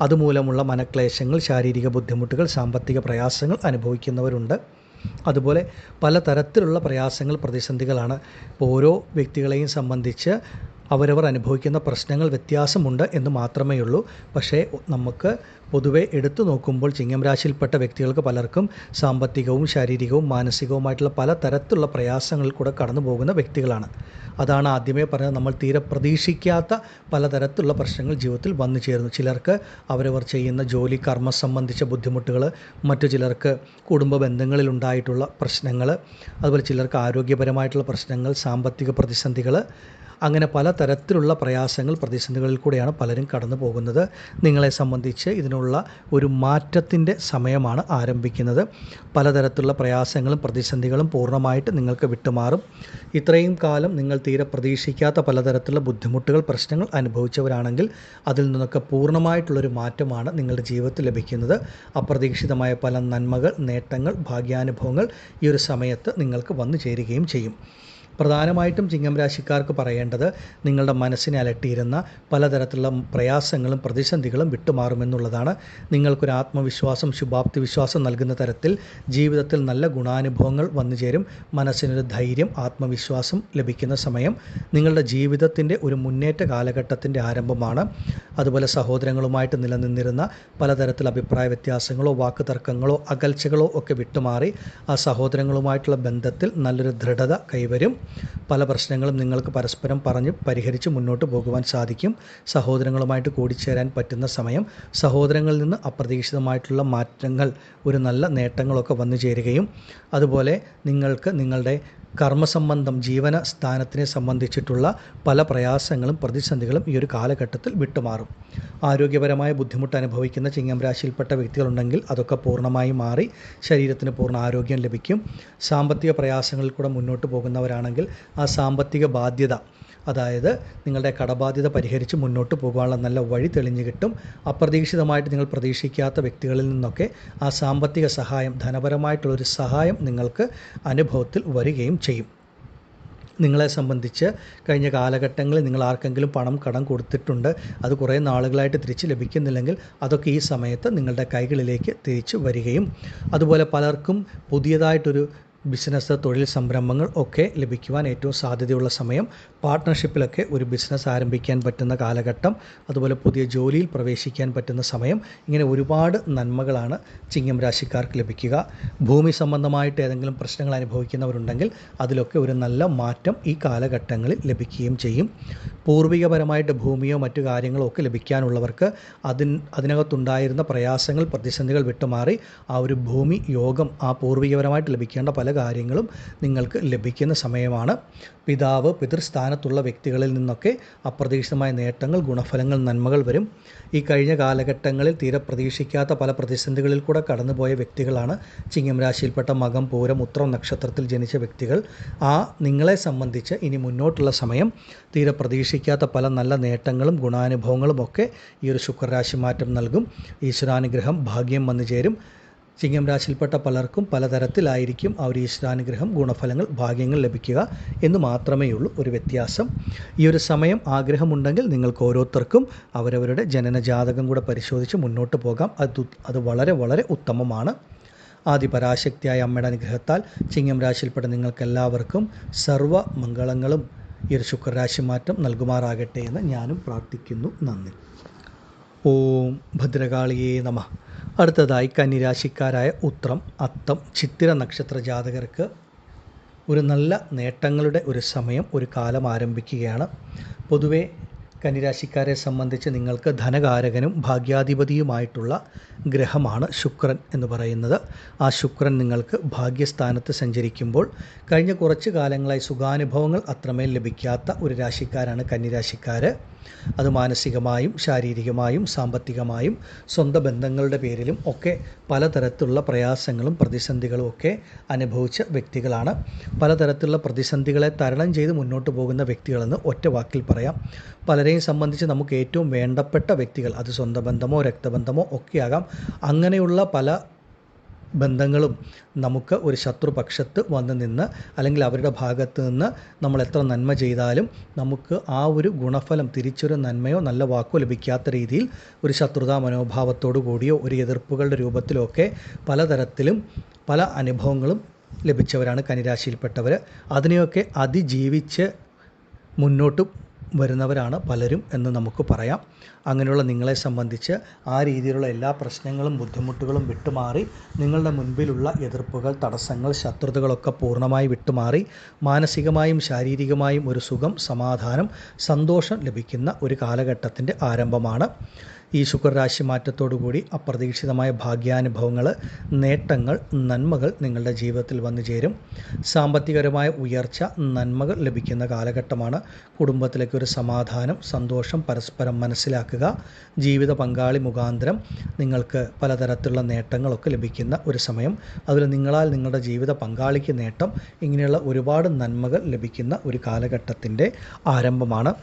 അതുമൂലമുള്ള മനക്ലേശങ്ങൾ, ശാരീരിക ബുദ്ധിമുട്ടുകൾ, സാമ്പത്തിക പ്രയാസങ്ങൾ അനുഭവിക്കുന്നവരുണ്ട്. അതുപോലെ പലതരത്തിലുള്ള പ്രയാസങ്ങൾ, പ്രതിസന്ധികളാണ്. ഓരോ വ്യക്തികളെയും സംബന്ധിച്ച് അവരവർ അനുഭവിക്കുന്ന പ്രശ്നങ്ങൾ വ്യത്യാസമുണ്ട് എന്ന് മാത്രമേ ഉള്ളൂ. പക്ഷേ നമുക്ക് പൊതുവെ എടുത്തു നോക്കുമ്പോൾ ചിങ്ങം രാശിയിൽപ്പെട്ട വ്യക്തികൾക്ക് പലർക്കും സാമ്പത്തികവും ശാരീരികവും മാനസികവുമായിട്ടുള്ള പല തരത്തിലുള്ള പ്രയാസങ്ങളിൽ കൂടെ കടന്നു പോകുന്ന വ്യക്തികളാണ്. അതാണ് ആദ്യമേ പറഞ്ഞത്, നമ്മൾ തീരെ പ്രതീക്ഷിക്കാത്ത പലതരത്തിലുള്ള പ്രശ്നങ്ങൾ ജീവിതത്തിൽ വന്നു ചേരുന്നു. ചിലർക്ക് അവരവർ ചെയ്യുന്ന ജോലി, കർമ്മ സംബന്ധിച്ച ബുദ്ധിമുട്ടുകൾ, മറ്റു ചിലർക്ക് കുടുംബ ബന്ധങ്ങളിലുണ്ടായിട്ടുള്ള പ്രശ്നങ്ങൾ, അതുപോലെ ചിലർക്ക് ആരോഗ്യപരമായിട്ടുള്ള പ്രശ്നങ്ങൾ, സാമ്പത്തിക പ്രതിസന്ധികൾ, അങ്ങനെ പലതരത്തിലുള്ള പ്രയാസങ്ങൾ, പ്രതിസന്ധികളിൽ കൂടെയാണ് പലരും കടന്നു പോകുന്നത്. നിങ്ങളെ സംബന്ധിച്ച് ഇതിനുള്ള ഒരു മാറ്റത്തിൻ്റെ സമയമാണ് ആരംഭിക്കുന്നത്. പലതരത്തിലുള്ള പ്രയാസങ്ങളും പ്രതിസന്ധികളും പൂർണ്ണമായിട്ട് നിങ്ങൾക്ക് വിട്ടുമാറും. ഇത്രയും കാലം നിങ്ങൾ തീരെ പ്രതീക്ഷിക്കാത്ത പലതരത്തിലുള്ള ബുദ്ധിമുട്ടുകൾ, പ്രശ്നങ്ങൾ അനുഭവിച്ചവരാണെങ്കിൽ അതിൽ നിന്നൊക്കെ പൂർണ്ണമായിട്ടുള്ളൊരു മാറ്റമാണ് നിങ്ങളുടെ ജീവിതത്തിൽ ലഭിക്കുന്നത്. അപ്രതീക്ഷിതമായ പല നന്മകൾ, നേട്ടങ്ങൾ, ഭാഗ്യാനുഭവങ്ങൾ ഈ ഒരു സമയത്ത് നിങ്ങൾക്ക് വന്നു ചേരുകയും ചെയ്യും. പ്രധാനമായിട്ടും ചിങ്ങം രാശിക്കാർക്ക് പറയേണ്ടത്, നിങ്ങളുടെ മനസ്സിനെ അലട്ടിയിരുന്ന പലതരത്തിലുള്ള പ്രയാസങ്ങളും പ്രതിസന്ധികളും വിട്ടുമാറുമെന്നുള്ളതാണ്. നിങ്ങൾക്കൊരു ആത്മവിശ്വാസം, ശുഭാപ്തി വിശ്വാസം നൽകുന്ന തരത്തിൽ ജീവിതത്തിൽ നല്ല ഗുണാനുഭവങ്ങൾ വന്നു ചേരും. മനസ്സിനൊരു ധൈര്യം, ആത്മവിശ്വാസം ലഭിക്കുന്ന സമയം. നിങ്ങളുടെ ജീവിതത്തിൻ്റെ ഒരു മുന്നേറ്റ കാലഘട്ടത്തിൻ്റെ ആരംഭമാണ്. അതുപോലെ സഹോദരങ്ങളുമായിട്ട് നിലനിന്നിരുന്ന പലതരത്തിലുള്ള അഭിപ്രായ വ്യത്യാസങ്ങളോ വാക്ക് തർക്കങ്ങളോ അകൽച്ചകളോ ഒക്കെ വിട്ടുമാറി ആ സഹോദരങ്ങളുമായിട്ടുള്ള ബന്ധത്തിൽ നല്ലൊരു ദൃഢത കൈവരും. പല പ്രശ്നങ്ങളും നിങ്ങൾക്ക് പരസ്പരം പറഞ്ഞ് പരിഹരിച്ച് മുന്നോട്ട് പോകുവാൻ സാധിക്കും. സഹോദരങ്ങളുമായിട്ട് കൂടിച്ചേരാൻ പറ്റുന്ന സമയം. സഹോദരങ്ങളിൽ നിന്ന് അപ്രതീക്ഷിതമായിട്ടുള്ള മാറ്റങ്ങൾ, ഒരു നല്ല നേട്ടങ്ങളൊക്കെ വന്നു ചേരുകയും, അതുപോലെ നിങ്ങൾക്ക് നിങ്ങളുടെ കർമ്മസംബന്ധം, ജീവന സ്ഥാനത്തിനെ സംബന്ധിച്ചിട്ടുള്ള പല പ്രയാസങ്ങളും പ്രതിസന്ധികളും ഈ ഒരു കാലഘട്ടത്തിൽ വിട്ടുമാറും. ആരോഗ്യപരമായ ബുദ്ധിമുട്ട് അനുഭവിക്കുന്ന ചിങ്ങം രാശിയിൽപ്പെട്ട വ്യക്തികളുണ്ടെങ്കിൽ അതൊക്കെ പൂർണ്ണമായി മാറി ശരീരത്തിന് പൂർണ്ണ ആരോഗ്യം ലഭിക്കും. സാമ്പത്തിക പ്രയാസങ്ങളിൽ കൂടെ മുന്നോട്ട് പോകുന്നവരാണെങ്കിൽ ആ സാമ്പത്തിക ബാധ്യത, അതായത് നിങ്ങളുടെ കടബാധ്യത പരിഹരിച്ച് മുന്നോട്ട് പോകാനുള്ള നല്ല വഴി തെളിഞ്ഞു കിട്ടും. അപ്രതീക്ഷിതമായിട്ട് നിങ്ങൾ പ്രതീക്ഷിക്കാത്ത വ്യക്തികളിൽ നിന്നൊക്കെ ആ സാമ്പത്തിക സഹായം, ധനപരമായിട്ടുള്ളൊരു സഹായം നിങ്ങൾക്ക് അനുഭവത്തിൽ വരികയും ചെയ്യും. നിങ്ങളെ സംബന്ധിച്ച് കഴിഞ്ഞ കാലഘട്ടങ്ങളിൽ നിങ്ങൾ ആർക്കെങ്കിലും പണം കടം കൊടുത്തിട്ടുണ്ട്, അത് കുറേ നാളുകളായിട്ട് തിരിച്ച് ലഭിക്കുന്നില്ലെങ്കിൽ അതൊക്കെ ഈ സമയത്ത് നിങ്ങളുടെ കൈകളിലേക്ക് തിരിച്ചു വരികയും, അതുപോലെ പലർക്കും പുതിയതായിട്ടൊരു ബിസിനസ്, തൊഴിൽ സംരംഭങ്ങൾ ഒക്കെ ലഭിക്കുവാൻ ഏറ്റവും സാധ്യതയുള്ള സമയം. പാർട്ട്ണർഷിപ്പിലൊക്കെ ഒരു ബിസിനസ് ആരംഭിക്കാൻ പറ്റുന്ന കാലഘട്ടം. അതുപോലെ പുതിയ ജോലിയിൽ പ്രവേശിക്കാൻ പറ്റുന്ന സമയം. ഇങ്ങനെ ഒരുപാട് നന്മകളാണ് ചിങ്ങം രാശിക്കാർക്ക് ലഭിക്കുക. ഭൂമി സംബന്ധമായിട്ട് ഏതെങ്കിലും പ്രശ്നങ്ങൾ അനുഭവിക്കുന്നവരുണ്ടെങ്കിൽ അതിലൊക്കെ ഒരു നല്ല മാറ്റം ഈ കാലഘട്ടങ്ങളിൽ ലഭിക്കുകയും ചെയ്യും. പൂർവികപരമായിട്ട് ഭൂമിയോ മറ്റു കാര്യങ്ങളോ ഒക്കെ ലഭിക്കാനുള്ളവർക്ക് അതിനകത്തുണ്ടായിരുന്ന പ്രയാസങ്ങൾ, പ്രതിസന്ധികൾ വിട്ടുമാറി ആ ഒരു ഭൂമി യോഗം, ആ പൂർവികപരമായിട്ട് ലഭിക്കേണ്ട പല കാര്യങ്ങളും നിങ്ങൾക്ക് ലഭിക്കുന്ന സമയമാണ്. പിതാവ്, പിതൃസ്ഥാനത്തുള്ള വ്യക്തികളിൽ നിന്നൊക്കെ അപ്രതീക്ഷിതമായ നേട്ടങ്ങൾ, ഗുണഫലങ്ങൾ, നന്മകൾ വരും. ഈ കഴിഞ്ഞ കാലഘട്ടങ്ങളിൽ തീരെ പ്രതീക്ഷിക്കാത്ത പല പ്രതിസന്ധികളിൽ കൂടെ കടന്നുപോയ വ്യക്തികളാണ് ചിങ്ങം രാശിയിൽപ്പെട്ട മകം, പൂരം, ഉത്രം നക്ഷത്രത്തിൽ ജനിച്ച വ്യക്തികൾ. നിങ്ങളെ സംബന്ധിച്ച് ഇനി മുന്നോട്ടുള്ള സമയം തീരെ പ്രതീക്ഷിക്കാത്ത പല നല്ല നേട്ടങ്ങളും ഗുണാനുഭവങ്ങളും ഒക്കെ ഈ ഒരു ശുക്രരാശി മാറ്റം നൽകും. ഈശ്വരാനുഗ്രഹം, ഭാഗ്യം വന്നു ചേരും. ചിങ്ങം രാശിയിൽപ്പെട്ട പലർക്കും പലതരത്തിലായിരിക്കും ആ ഒരു ഈശ്വരാനുഗ്രഹം, ഗുണഫലങ്ങൾ, ഭാഗ്യങ്ങൾ ലഭിക്കുക എന്ന് മാത്രമേ ഉള്ളൂ ഒരു വ്യത്യാസം. ഈ ഒരു സമയം ആഗ്രഹമുണ്ടെങ്കിൽ നിങ്ങൾക്ക് ഓരോരുത്തർക്കും അവരവരുടെ ജനന ജാതകം കൂടെ പരിശോധിച്ച് മുന്നോട്ട് പോകാം. അത് വളരെ വളരെ ഉത്തമമാണ്. ആദിപരാശക്തിയായ അമ്മയുടെ അനുഗ്രഹത്താൽ ചിങ്ങം രാശിയിൽപ്പെട്ട നിങ്ങൾക്കെല്ലാവർക്കും സർവ്വ മംഗളങ്ങളും ഈ ഒരു ശുക്രരാശി മാറ്റം നൽകുമാറാകട്ടെ എന്ന് ഞാനും പ്രാർത്ഥിക്കുന്നു. നന്ദി. ഓം ഭദ്രകാളിയേ നമഃ. അടുത്തതായി കന്നിരാശിക്കാരായ ഉത്രം, അത്തം, ചിത്തിര നക്ഷത്ര ജാതകർക്ക് ഒരു നല്ല നേട്ടങ്ങളുടെ ഒരു സമയം, ഒരു കാലം ആരംഭിക്കുകയാണ്. പൊതുവെ കന്നിരാശിക്കാരെ സംബന്ധിച്ച് നിങ്ങൾക്ക് ധനകാരകനും ഭാഗ്യാധിപതിയുമായിട്ടുള്ള ഗ്രഹമാണ് ശുക്രൻ എന്ന് പറയുന്നത്. ആ ശുക്രൻ നിങ്ങൾക്ക് ഭാഗ്യസ്ഥാനത്ത് സഞ്ചരിക്കുമ്പോൾ കഴിഞ്ഞ കുറച്ച് കാലങ്ങളായി സുഖാനുഭവങ്ങൾ അത്രമേൽ ലഭിക്കാത്ത ഒരു രാശിക്കാരാണ് കന്നിരാശിക്കാർ. അത് മാനസികമായും ശാരീരികമായും സാമ്പത്തികമായും സ്വന്തം ബന്ധങ്ങളുടെ പേരിലും ഒക്കെ പലതരത്തിലുള്ള പ്രയാസങ്ങളും പ്രതിസന്ധികളും ഒക്കെ അനുഭവിച്ച വ്യക്തികളാണ്. പലതരത്തിലുള്ള പ്രതിസന്ധികളെ തരണം ചെയ്ത് മുന്നോട്ട് പോകുന്ന വ്യക്തികളെന്ന് ഒറ്റ വാക്കിൽ പറയാം. പലരെയും സംബന്ധിച്ച് നമുക്ക് ഏറ്റവും വേണ്ടപ്പെട്ട വ്യക്തികൾ, അത് സ്വന്തം ബന്ധമോ രക്തബന്ധമോ ഒക്കെയാകാം, അങ്ങനെയുള്ള പല ബന്ധങ്ങളും നമുക്ക് ഒരു ശത്രുപക്ഷത്ത് വന്ന് നിന്ന് അല്ലെങ്കിൽ അവരുടെ ഭാഗത്ത് നിന്ന് നമ്മൾ എത്ര നന്മ ചെയ്താലും നമുക്ക് ആ ഒരു ഗുണഫലം, തിരിച്ചൊരു നന്മയോ നല്ല വാക്കോ ലഭിക്കാത്ത രീതിയിൽ ഒരു ശത്രുതാ മനോഭാവത്തോടു കൂടിയോ ഒരു എതിർപ്പുകളുടെ രൂപത്തിലോ ഒക്കെ പലതരത്തിലും പല അനുഭവങ്ങളും ലഭിച്ചവരാണ് കന്നിരാശിയിൽപ്പെട്ടവർ. അതിനെയൊക്കെ അതിജീവിച്ച് മുന്നോട്ട് വരുന്നവരാണ് പലരും എന്ന് നമുക്ക് പറയാം. അങ്ങനെയുള്ള നിങ്ങളെ സംബന്ധിച്ച് ആ രീതിയിലുള്ള എല്ലാ പ്രശ്നങ്ങളും ബുദ്ധിമുട്ടുകളും വിട്ടുമാറി നിങ്ങളുടെ മുൻപിലുള്ള എതിർപ്പുകൾ, തടസ്സങ്ങൾ, ശത്രുതകളൊക്കെ പൂർണ്ണമായി വിട്ടുമാറി മാനസികമായും ശാരീരികമായും ഒരു സുഖം, സമാധാനം, സന്തോഷം ലഭിക്കുന്ന ഒരു കാലഘട്ടത്തിൻ്റെ ആരംഭമാണ്. ഈ ശുക്രരാശി മാറ്റത്തോടുകൂടി അപ്രതീക്ഷിതമായ ഭാഗ്യാനുഭവങ്ങൾ, നേട്ടങ്ങൾ, നന്മകൾ നിങ്ങളുടെ ജീവിതത്തിൽ വന്നു ചേരും. സാമ്പത്തികപരമായ ഉയർച്ച, നന്മകൾ ലഭിക്കുന്ന കാലഘട്ടമാണ്. കുടുംബത്തിലേക്ക് ഒരു സമാധാനം, സന്തോഷം, പരസ്പരം മനസ്സിലാക്കുക, ജീവിത പങ്കാളി മുഖാന്തരം നിങ്ങൾക്ക് പലതരത്തിലുള്ള നേട്ടങ്ങളൊക്കെ ലഭിക്കുന്ന ഒരു സമയം. അതിൽ നിങ്ങളാൽ നിങ്ങളുടെ ജീവിത പങ്കാളിക്ക് നേട്ടം, ഇങ്ങനെയുള്ള ഒരുപാട് നന്മകൾ ലഭിക്കുന്ന ഒരു കാലഘട്ടത്തിൻ്റെ ആരംഭമാണ്.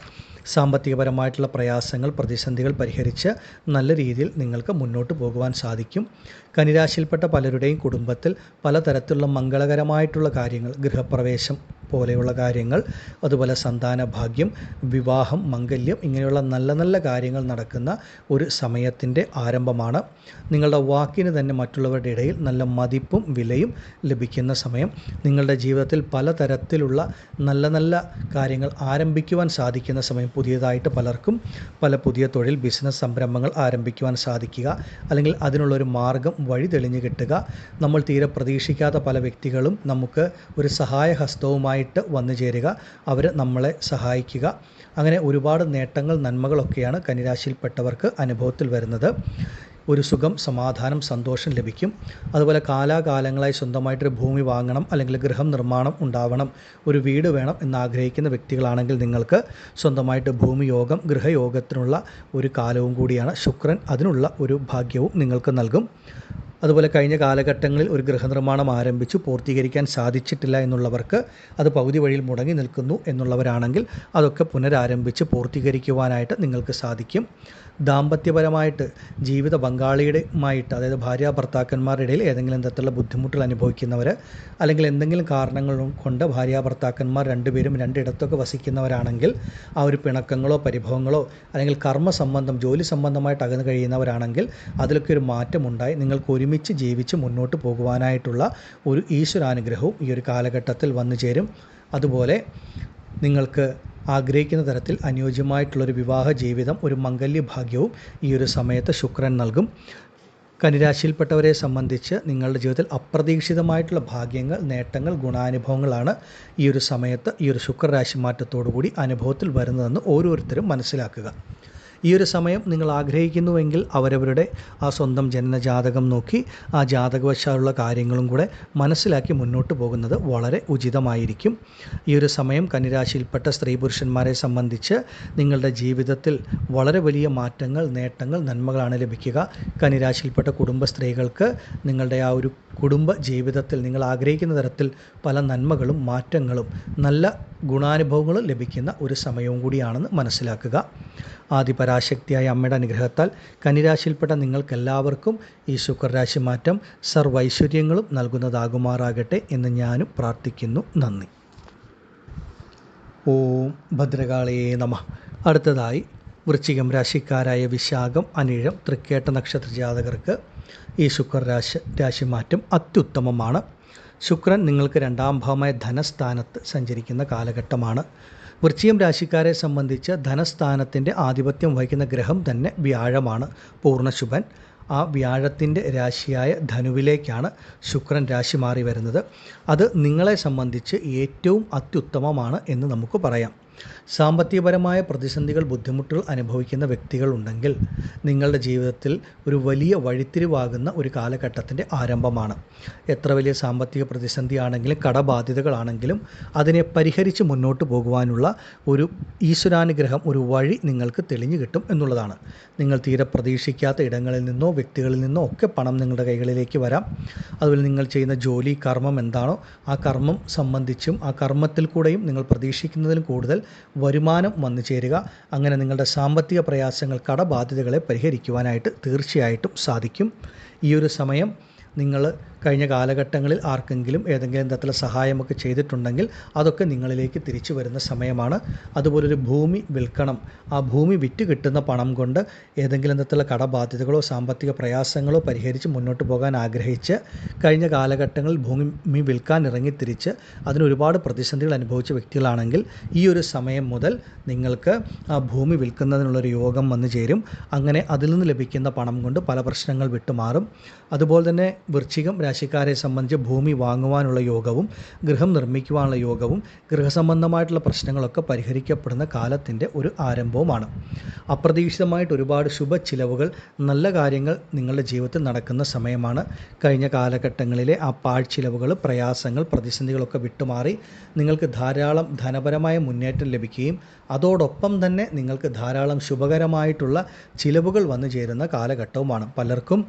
സാമ്പത്തികപരമായിട്ടുള്ള പ്രയാസങ്ങൾ, പ്രതിസന്ധികൾ പരിഹരിച്ച് നല്ല രീതിയിൽ നിങ്ങൾക്ക് മുന്നോട്ട് പോകുവാൻ സാധിക്കും. കന്നിരാശിയിൽപ്പെട്ട പലരുടെയും കുടുംബത്തിൽ പലതരത്തിലുള്ള മംഗളകരമായിട്ടുള്ള കാര്യങ്ങൾ, ഗൃഹപ്രവേശം പോലെയുള്ള കാര്യങ്ങൾ, അതുപോലെ സന്താന ഭാഗ്യം, വിവാഹം, മംഗല്യം, ഇങ്ങനെയുള്ള നല്ല നല്ല കാര്യങ്ങൾ നടക്കുന്ന ഒരു സമയത്തിൻ്റെ ആരംഭമാണ്. നിങ്ങളുടെ വാക്കിന് തന്നെ മറ്റുള്ളവരുടെ ഇടയിൽ നല്ല മതിപ്പും വിലയും ലഭിക്കുന്ന സമയം. നിങ്ങളുടെ ജീവിതത്തിൽ പലതരത്തിലുള്ള നല്ല നല്ല കാര്യങ്ങൾ ആരംഭിക്കുവാൻ സാധിക്കുന്ന സമയം. പുതിയതായിട്ട് പലർക്കും പല പുതിയ തൊഴിൽ, ബിസിനസ് സംരംഭങ്ങൾ ആരംഭിക്കുവാൻ സാധിക്കുക, അല്ലെങ്കിൽ അതിനുള്ളൊരു മാർഗം, വഴി തെളിഞ്ഞു കിട്ടുക. നമ്മൾ തീരെ പ്രതീക്ഷിക്കാത്ത പല വ്യക്തികളും നമുക്ക് ഒരു സഹായഹസ്തവുമായിട്ട് വന്നു ചേരുക, അവർ നമ്മളെ സഹായിക്കുക. അങ്ങനെ ഒരുപാട് നേട്ടങ്ങൾ, നന്മകളൊക്കെയാണ് കന്നിരാശിയിൽപ്പെട്ടവർക്ക് അനുഭവത്തിൽ വരുന്നത്. ഒരു സുഖം, സമാധാനം, സന്തോഷം ലഭിക്കും. അതുപോലെ കാലാകാലങ്ങളായി സ്വന്തമായിട്ടൊരു ഭൂമി വാങ്ങണം, അല്ലെങ്കിൽ ഗൃഹം നിർമ്മാണം ഉണ്ടാവണം, ഒരു വീട് വേണം എന്നാഗ്രഹിക്കുന്ന വ്യക്തികളാണെങ്കിൽ നിങ്ങൾക്ക് സ്വന്തമായിട്ട് ഭൂമി യോഗം, ഗൃഹയോഗത്തിനുള്ള ഒരു കാലവും കൂടിയാണ്. ശുക്രൻ അതിനുള്ള ഒരു ഭാഗ്യവും നിങ്ങൾക്ക് നൽകും. അതുപോലെ കഴിഞ്ഞ കാലഘട്ടങ്ങളിൽ ഒരു ഗൃഹനിർമ്മാണം ആരംഭിച്ചു പൂർത്തീകരിക്കാൻ സാധിച്ചിട്ടില്ല എന്നുള്ളവർക്ക്, അത് പകുതി വഴിയിൽ മുടങ്ങി നിൽക്കുന്നു എന്നുള്ളവരാണെങ്കിൽ അതൊക്കെ പുനരാരംഭിച്ച് പൂർത്തീകരിക്കുവാനായിട്ട് നിങ്ങൾക്ക് സാധിക്കും. ദാമ്പത്യപരമായിട്ട് ജീവിത പങ്കാളിയുമായിട്ട്, അതായത് ഭാര്യ ഭർത്താക്കന്മാരുടെ ഇടയിൽ ഏതെങ്കിലും തരത്തിലുള്ള ബുദ്ധിമുട്ടുകൾ അനുഭവിക്കുന്നവർ, അല്ലെങ്കിൽ എന്തെങ്കിലും കാരണങ്ങൾ കൊണ്ട് ഭാര്യ ഭർത്താക്കന്മാർ രണ്ടുപേരും രണ്ടിടത്തൊക്കെ വസിക്കുന്നവരാണെങ്കിൽ ആ ഒരു പിണക്കങ്ങളോ പരിഭവങ്ങളോ അല്ലെങ്കിൽ കർമ്മ സംബന്ധം, ജോലി സംബന്ധമായിട്ട് അകന്നു കഴിയുന്നവരാണെങ്കിൽ അതിലൊക്കെ ഒരു മാറ്റമുണ്ടായി നിങ്ങൾക്ക് ഒരുമിച്ച് ജീവിച്ച് മുന്നോട്ട് പോകുവാനായിട്ടുള്ള ഒരു ഈശ്വരാനുഗ്രഹവും ഈ ഒരു കാലഘട്ടത്തിൽ വന്നു ചേരും. അതുപോലെ നിങ്ങൾക്ക് ആഗ്രഹിക്കുന്ന തരത്തിൽ അനുയോജ്യമായിട്ടുള്ളൊരു വിവാഹ ജീവിതം, ഒരു മംഗല്യഭാഗ്യവും ഈ ഒരു സമയത്ത് ശുക്രൻ നൽകും. കന്നിരാശിയിൽപ്പെട്ടവരെ സംബന്ധിച്ച് നിങ്ങളുടെ ജീവിതത്തിൽ അപ്രതീക്ഷിതമായിട്ടുള്ള ഭാഗ്യങ്ങൾ, നേട്ടങ്ങൾ, ഗുണാനുഭവങ്ങളാണ് ഈ ഒരു സമയത്ത് ഈ ഒരു ശുക്രരാശി മാറ്റത്തോടുകൂടി അനുഭവത്തിൽ വരുന്നതെന്ന് ഓരോരുത്തരും മനസ്സിലാക്കുക. ഈ ഒരു സമയം നിങ്ങൾ ആഗ്രഹിക്കുന്നുവെങ്കിൽ അവരവരുടെ ആ സ്വന്തം ജനനജാതകം നോക്കി ആ ജാതകവശാലുള്ള കാര്യങ്ങളും കൂടെ മനസ്സിലാക്കി മുന്നോട്ട് പോകുന്നത് വളരെ ഉചിതമായിരിക്കും. ഈ ഒരു സമയം കന്നിരാശിയിൽപ്പെട്ട സ്ത്രീ പുരുഷന്മാരെ സംബന്ധിച്ച് നിങ്ങളുടെ ജീവിതത്തിൽ വളരെ വലിയ മാറ്റങ്ങൾ, നേട്ടങ്ങൾ, നന്മകളാണ് ലഭിക്കുക. കന്നിരാശിയിൽപ്പെട്ട കുടുംബ സ്ത്രീകൾക്ക് നിങ്ങളുടെ ആ ഒരു കുടുംബ ജീവിതത്തിൽ നിങ്ങൾ ആഗ്രഹിക്കുന്ന തരത്തിൽ പല നന്മകളും, മാറ്റങ്ങളും, നല്ല ഗുണാനുഭവങ്ങളും ലഭിക്കുന്ന ഒരു സമയവും കൂടിയാണെന്ന് മനസ്സിലാക്കുക. ആദിപരാശക്തിയായ അമ്മയുടെ അനുഗ്രഹത്താൽ കന്നിരാശിയിൽപ്പെട്ട നിങ്ങൾക്കെല്ലാവർക്കും ഈ ശുക്രരാശി മാറ്റം സർവൈശ്വര്യങ്ങളും നൽകുന്നതാകുമാറാകട്ടെ എന്ന് ഞാനും പ്രാർത്ഥിക്കുന്നു. നന്ദി. ഓം ഭദ്രകാളിയേ നമഃ. അടുത്തതായി വൃശ്ചികം രാശിക്കാരായ വിശാഖം, അനിഴം, തൃക്കേട്ട നക്ഷത്ര ജാതകർക്ക് ഈ ശുക്രരാശി മാറ്റം അത്യുത്തമമാണ്. ശുക്രൻ നിങ്ങൾക്ക് 2ാം ഭാവമായ ധനസ്ഥാനത്ത് സഞ്ചരിക്കുന്ന കാലഘട്ടമാണ്. വൃശ്ചികം രാശിക്കാരെ സംബന്ധിച്ച് ധനസ്ഥാനത്തിൻ്റെ ആധിപത്യം വഹിക്കുന്ന ഗ്രഹം തന്നെ വ്യാഴമാണ്, പൂർണ്ണശുഭൻ. ആ വ്യാഴത്തിൻ്റെ രാശിയായ ധനുവിലേക്കാണ് ശുക്രൻ രാശി മാറി വരുന്നത്. അത് നിങ്ങളെ സംബന്ധിച്ച് ഏറ്റവും അത്യുത്തമമാണ് എന്ന് നമുക്ക് പറയാം. സാമ്പത്തികപരമായ പ്രതിസന്ധികൾ, ബുദ്ധിമുട്ടുകൾ അനുഭവിക്കുന്ന വ്യക്തികളുണ്ടെങ്കിൽ നിങ്ങളുടെ ജീവിതത്തിൽ ഒരു വലിയ വഴിത്തിരിവാകുന്ന ഒരു കാലഘട്ടത്തിൻ്റെ ആരംഭമാണ്. എത്ര വലിയ സാമ്പത്തിക പ്രതിസന്ധിയാണെങ്കിലും, കടബാധ്യതകളാണെങ്കിലും അതിനെ പരിഹരിച്ച് മുന്നോട്ട് പോകുവാനുള്ള ഒരു ഈശ്വരാനുഗ്രഹം, ഒരു വഴി നിങ്ങൾക്ക് തെളിഞ്ഞു കിട്ടും എന്നുള്ളതാണ്. നിങ്ങൾ തീരെ പ്രതീക്ഷിക്കാത്ത ഇടങ്ങളിൽ നിന്നോ വ്യക്തികളിൽ നിന്നോ ഒക്കെ പണം നിങ്ങളുടെ കൈകളിലേക്ക് വരാം. അതുപോലെ നിങ്ങൾ ചെയ്യുന്ന ജോലി, കർമ്മം എന്താണോ ആ കർമ്മം സംബന്ധിച്ചും ആ കർമ്മത്തിൽ കൂടെയും നിങ്ങൾ പ്രതീക്ഷിക്കുന്നതിലും കൂടുതൽ വരുമാനം വന്നു ചേരുക. അങ്ങനെ നിങ്ങളുടെ സാമ്പത്തിക പ്രയാസങ്ങൾ, കടബാധ്യതകളെ പരിഹരിക്കുവാനായിട്ട് തീർച്ചയായിട്ടും സാധിക്കും. ഈ ഒരു സമയം നിങ്ങൾ കഴിഞ്ഞ കാലഘട്ടങ്ങളിൽ ആർക്കെങ്കിലും ഏതെങ്കിലും തരത്തിലുള്ള സഹായമൊക്കെ ചെയ്തിട്ടുണ്ടെങ്കിൽ അതൊക്കെ നിങ്ങളിലേക്ക് തിരിച്ചു വരുന്ന സമയമാണ്. അതുപോലൊരു ഭൂമി വിൽക്കണം, ആ ഭൂമി വിറ്റ് കിട്ടുന്ന പണം കൊണ്ട് ഏതെങ്കിലും തരത്തിലുള്ള കടബാധ്യതകളോ സാമ്പത്തിക പ്രയാസങ്ങളോ പരിഹരിച്ച് മുന്നോട്ട് പോകാൻ ആഗ്രഹിച്ച് കഴിഞ്ഞ കാലഘട്ടങ്ങളിൽ ഭൂമി വിൽക്കാൻ ഇറങ്ങി തിരിച്ച് അതിന് ഒരുപാട് പ്രതിസന്ധികൾ അനുഭവിച്ച വ്യക്തികളാണെങ്കിൽ ഈ ഒരു സമയം മുതൽ നിങ്ങൾക്ക് ആ ഭൂമി വിൽക്കുന്നതിനുള്ളൊരു യോഗം വന്നു ചേരും. അങ്ങനെ അതിൽ നിന്ന് ലഭിക്കുന്ന പണം കൊണ്ട് പല പ്രശ്നങ്ങൾ വിട്ടുമാറും. അതുപോലെ തന്നെ വൃശ്ചികം രാശിക്കാരെ സംബന്ധിച്ച് ഭൂമി വാങ്ങുവാനുള്ള യോഗവും ഗൃഹം നിർമ്മിക്കുവാനുള്ള യോഗവും ഗൃഹസംബന്ധമായിട്ടുള്ള പ്രശ്നങ്ങളൊക്കെ പരിഹരിക്കപ്പെടുന്ന കാലത്തിൻ്റെ ഒരു ആരംഭവുമാണ്. അപ്രതീക്ഷിതമായിട്ട് ഒരുപാട് ശുഭ ചിലവുകൾ, നല്ല കാര്യങ്ങൾ നിങ്ങളുടെ ജീവിതത്തിൽ നടക്കുന്ന സമയമാണ്. കഴിഞ്ഞ കാലഘട്ടങ്ങളിലെ ആ പാഴ്ചിലവുകൾ, പ്രയാസങ്ങൾ, പ്രതിസന്ധികളൊക്കെ വിട്ടുമാറി നിങ്ങൾക്ക് ധാരാളം ധനപരമായ മുന്നേറ്റം ലഭിക്കുകയും അതോടൊപ്പം തന്നെ നിങ്ങൾക്ക് ധാരാളം ശുഭകരമായിട്ടുള്ള ചിലവുകൾ വന്നു ചേരുന്ന കാലഘട്ടവുമാണ്. പലർക്കും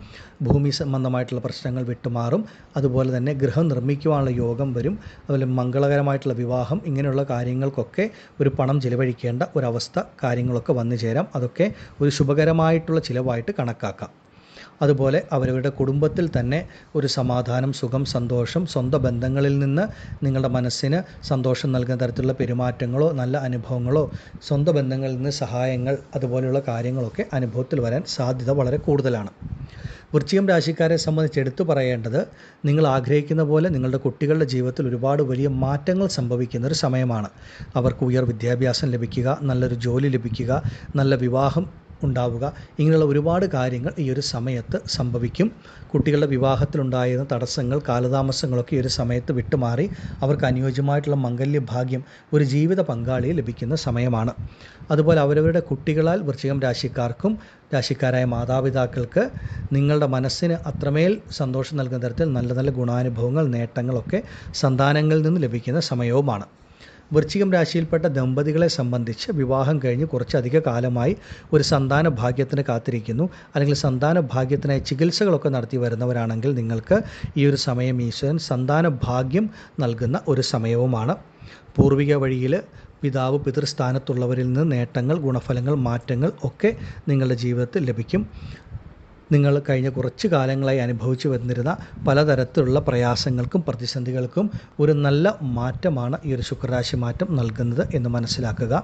ഭൂമി സംബന്ധമായിട്ടുള്ള പ്രശ്നങ്ങൾ വിട്ടുമാറും. അതുപോലെ തന്നെ ഗൃഹം നിർമ്മിക്കുവാനുള്ള യോഗം വരും. അതുപോലെ മംഗളകരമായിട്ടുള്ള വിവാഹം, ഇങ്ങനെയുള്ള കാര്യങ്ങൾക്കൊക്കെ ഒരു പണം ചിലവഴിക്കേണ്ട ഒരവസ്ഥ, കാര്യങ്ങളൊക്കെ വന്നു ചേരാം. അതൊക്കെ ഒരു ശുഭകരമായിട്ടുള്ള ചിലവായിട്ട് കണക്കാക്കാം. അതുപോലെ അവരവരുടെ കുടുംബത്തിൽ തന്നെ ഒരു സമാധാനം, സുഖം, സന്തോഷം, സ്വന്തം ബന്ധങ്ങളിൽ നിന്ന് നിങ്ങളുടെ മനസ്സിന് സന്തോഷം നൽകുന്ന തരത്തിലുള്ള പെരുമാറ്റങ്ങളോ നല്ല അനുഭവങ്ങളോ, സ്വന്തം ബന്ധങ്ങളിൽ നിന്ന് സഹായങ്ങൾ, അതുപോലെയുള്ള കാര്യങ്ങളൊക്കെ അനുഭവത്തിൽ വരാൻ സാധ്യത വളരെ കൂടുതലാണ്. വൃശ്ചികം രാശിക്കാരെ സംബന്ധിച്ച് എടുത്തു പറയേണ്ടത്, നിങ്ങൾ ആഗ്രഹിക്കുന്ന പോലെ നിങ്ങളുടെ കുട്ടികളുടെ ജീവിതത്തിൽ ഒരുപാട് വലിയ മാറ്റങ്ങൾ സംഭവിക്കുന്ന ഒരു സമയമാണ്. അവർക്ക് ഉയർ വിദ്യാഭ്യാസം ലഭിക്കുക, നല്ലൊരു ജോലി ലഭിക്കുക, നല്ല വിവാഹം ഉണ്ടാവുക, ഇങ്ങനെയുള്ള ഒരുപാട് കാര്യങ്ങൾ ഈ ഒരു സമയത്ത് സംഭവിക്കും. കുട്ടികളുടെ വിവാഹത്തിലുണ്ടായിരുന്ന തടസ്സങ്ങൾ, കാലതാമസങ്ങളൊക്കെ ഈ ഒരു സമയത്ത് വിട്ടുമാറി അവർക്ക് അനുയോജ്യമായിട്ടുള്ള മംഗല്യഭാഗ്യം, ഒരു ജീവിത പങ്കാളിയെ ലഭിക്കുന്ന സമയമാണ്. അതുപോലെ അവരവരുടെ കുട്ടികളാൽ വൃശ്ചികം രാശിക്കാരായ മാതാപിതാക്കൾക്ക് നിങ്ങളുടെ മനസ്സിന് അത്രമേൽ സന്തോഷം നൽകുന്ന തരത്തിൽ നല്ല നല്ല ഗുണാനുഭവങ്ങൾ, നേട്ടങ്ങളൊക്കെ സന്താനങ്ങളിൽ നിന്ന് ലഭിക്കുന്ന സമയവുമാണ്. വൃശ്ചികം രാശിയിൽപ്പെട്ട ദമ്പതികളെ സംബന്ധിച്ച് വിവാഹം കഴിഞ്ഞ് കുറച്ചധിക കാലമായി ഒരു സന്താന ഭാഗ്യത്തിന് കാത്തിരിക്കുന്നു, അല്ലെങ്കിൽ സന്താന ഭാഗ്യത്തിനായി ചികിത്സകളൊക്കെ നടത്തി വരുന്നവരാണെങ്കിൽ നിങ്ങൾക്ക് ഈ ഒരു സമയം ഈശ്വരൻ സന്താന ഭാഗ്യം നൽകുന്ന ഒരു സമയവുമാണ്. പൂർവിക വഴിയിൽ പിതാവ്, പിതൃസ്ഥാനത്തുള്ളവരിൽ നിന്ന് നേട്ടങ്ങൾ, ഗുണഫലങ്ങൾ, മാറ്റങ്ങൾ ഒക്കെ നിങ്ങളുടെ ജീവിതത്തിൽ ലഭിക്കും. നിങ്ങൾ കഴിഞ്ഞ കുറച്ച് കാലങ്ങളായി അനുഭവിച്ചു വന്നിരുന്ന പലതരത്തിലുള്ള പ്രയാസങ്ങൾക്കും പ്രതിസന്ധികൾക്കും ഒരു നല്ല മാറ്റമാണ് ഈ ഒരു ശുക്രരാശി മാറ്റം നൽകുന്നത് എന്ന് മനസ്സിലാക്കുക.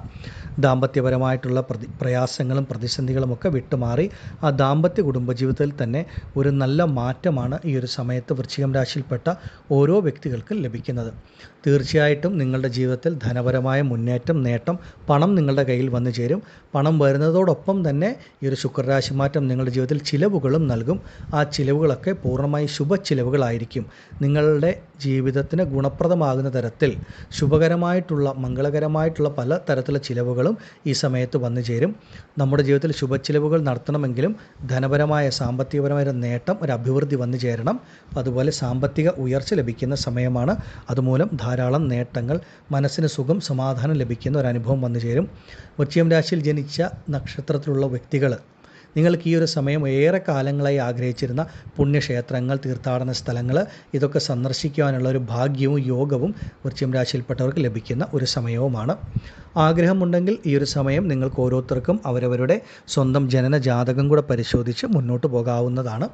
ദാമ്പത്യപരമായിട്ടുള്ള പ്രയാസങ്ങളും പ്രതിസന്ധികളുമൊക്കെ വിട്ടുമാറി ആ ദാമ്പത്യ കുടുംബജീവിതത്തിൽ തന്നെ ഒരു നല്ല മാറ്റമാണ് ഈ ഒരു സമയത്ത് വൃശ്ചികം രാശിയിൽപ്പെട്ട ഓരോ വ്യക്തികൾക്കും ലഭിക്കുന്നത്. തീർച്ചയായിട്ടും നിങ്ങളുടെ ജീവിതത്തിൽ ധനപരമായ മുന്നേറ്റം, നേട്ടം, പണം നിങ്ങളുടെ കയ്യിൽ വന്നു ചേരും. പണം വരുന്നതോടൊപ്പം തന്നെ ഈ ഒരു ശുക്രരാശി മാറ്റം നിങ്ങളുടെ ജീവിതത്തിൽ ചിലവുകളും നൽകും. ആ ചിലവുകളൊക്കെ പൂർണ്ണമായി ശുഭ ചിലവുകളായിരിക്കും. നിങ്ങളുടെ ജീവിതത്തിന് ഗുണപ്രദമാകുന്ന തരത്തിൽ ശുഭകരമായിട്ടുള്ള, മംഗളകരമായിട്ടുള്ള പല തരത്തിലുള്ള ചിലവുകളും ഈ സമയത്ത് വന്നു ചേരും. നമ്മുടെ ജീവിതത്തിൽ ശുഭച്ചിലവുകൾ നടത്തണമെങ്കിലും ധനപരമായ, സാമ്പത്തികപരമായ ഒരു നേട്ടം, ഒരു അഭിവൃദ്ധി വന്നു ചേരണം. അതുപോലെ സാമ്പത്തിക ഉയർച്ച ലഭിക്കുന്ന സമയമാണ്. അതുമൂലം ധാരാളം നേട്ടങ്ങൾ, മനസ്സിന് സുഖം, സമാധാനം ലഭിക്കുന്ന ഒരു അനുഭവം വന്നു ചേരും. വൃശ്ചികം രാശിയിൽ ജനിച്ച നക്ഷത്രത്തിലുള്ള വ്യക്തികൾ, നിങ്ങൾക്ക് ഈ ഒരു സമയം ഏറെ കാലങ്ങളായി ആഗ്രഹിച്ചിരുന്ന പുണ്യക്ഷേത്രങ്ങൾ, തീർത്ഥാടന സ്ഥലങ്ങൾ, ഇതൊക്കെ സന്ദർശിക്കുവാനുള്ള ഒരു ഭാഗ്യവും യോഗവും വൃശ്ചികം രാശിയിൽപ്പെട്ടവർക്ക് ലഭിക്കുന്ന ഒരു സമയവുമാണ്. ആഗ്രഹമുണ്ടെങ്കിൽ ഈ ഒരു സമയം നിങ്ങൾക്ക് ഓരോരുത്തർക്കും അവരവരുടെ സ്വന്തം ജനന ജാതകം കൂടെ പരിശോധിച്ച് മുന്നോട്ട് പോകാവുന്നതാണ്.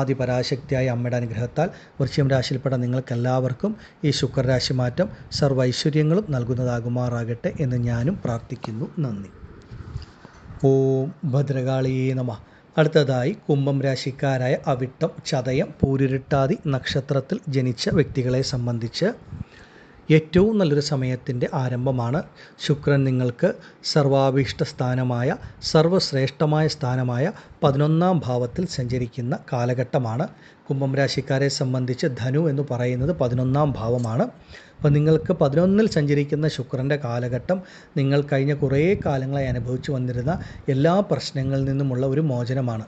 ആദിപരാശക്തിയായ അമ്മയുടെ അനുഗ്രഹത്താൽ വൃശ്ചികം രാശിയിൽപ്പെട്ട നിങ്ങൾക്കെല്ലാവർക്കും ഈ ശുക്രരാശി മാറ്റം സർവ്വൈശ്വര്യങ്ങളും നൽകുന്നതാകുമാറാകട്ടെ എന്ന് ഞാനും പ്രാർത്ഥിക്കുന്നു. നന്ദി. ഓം ഭദ്രകാളിയേ നമഃ. അടുത്തതായി കുംഭം രാശിക്കാരായ അവിട്ടം, ചതയം, പൂരുരുട്ടാതി നക്ഷത്രത്തിൽ ജനിച്ച വ്യക്തികളെ സംബന്ധിച്ച് ഏറ്റവും നല്ലൊരു സമയത്തിൻ്റെ ആരംഭമാണ്. ശുക്രൻ നിങ്ങൾക്ക് സർവാഭീഷ്ട സ്ഥാനമായ, സർവശ്രേഷ്ഠമായ സ്ഥാനമായ 11ാം ഭാവത്തിൽ സഞ്ചരിക്കുന്ന കാലഘട്ടമാണ്. കുംഭം രാശിക്കാരെ സംബന്ധിച്ച് ധനു എന്ന് പറയുന്നത് 11ാം ഭാവമാണ്. അപ്പോൾ നിങ്ങൾക്ക് 11ൽ സഞ്ചരിക്കുന്ന ശുക്രൻ്റെ കാലഘട്ടം നിങ്ങൾ കഴിഞ്ഞ കുറേ കാലങ്ങളായി അനുഭവിച്ചു വന്നിരുന്ന എല്ലാ പ്രശ്നങ്ങളിൽ നിന്നുമുള്ള ഒരു മോചനമാണ്.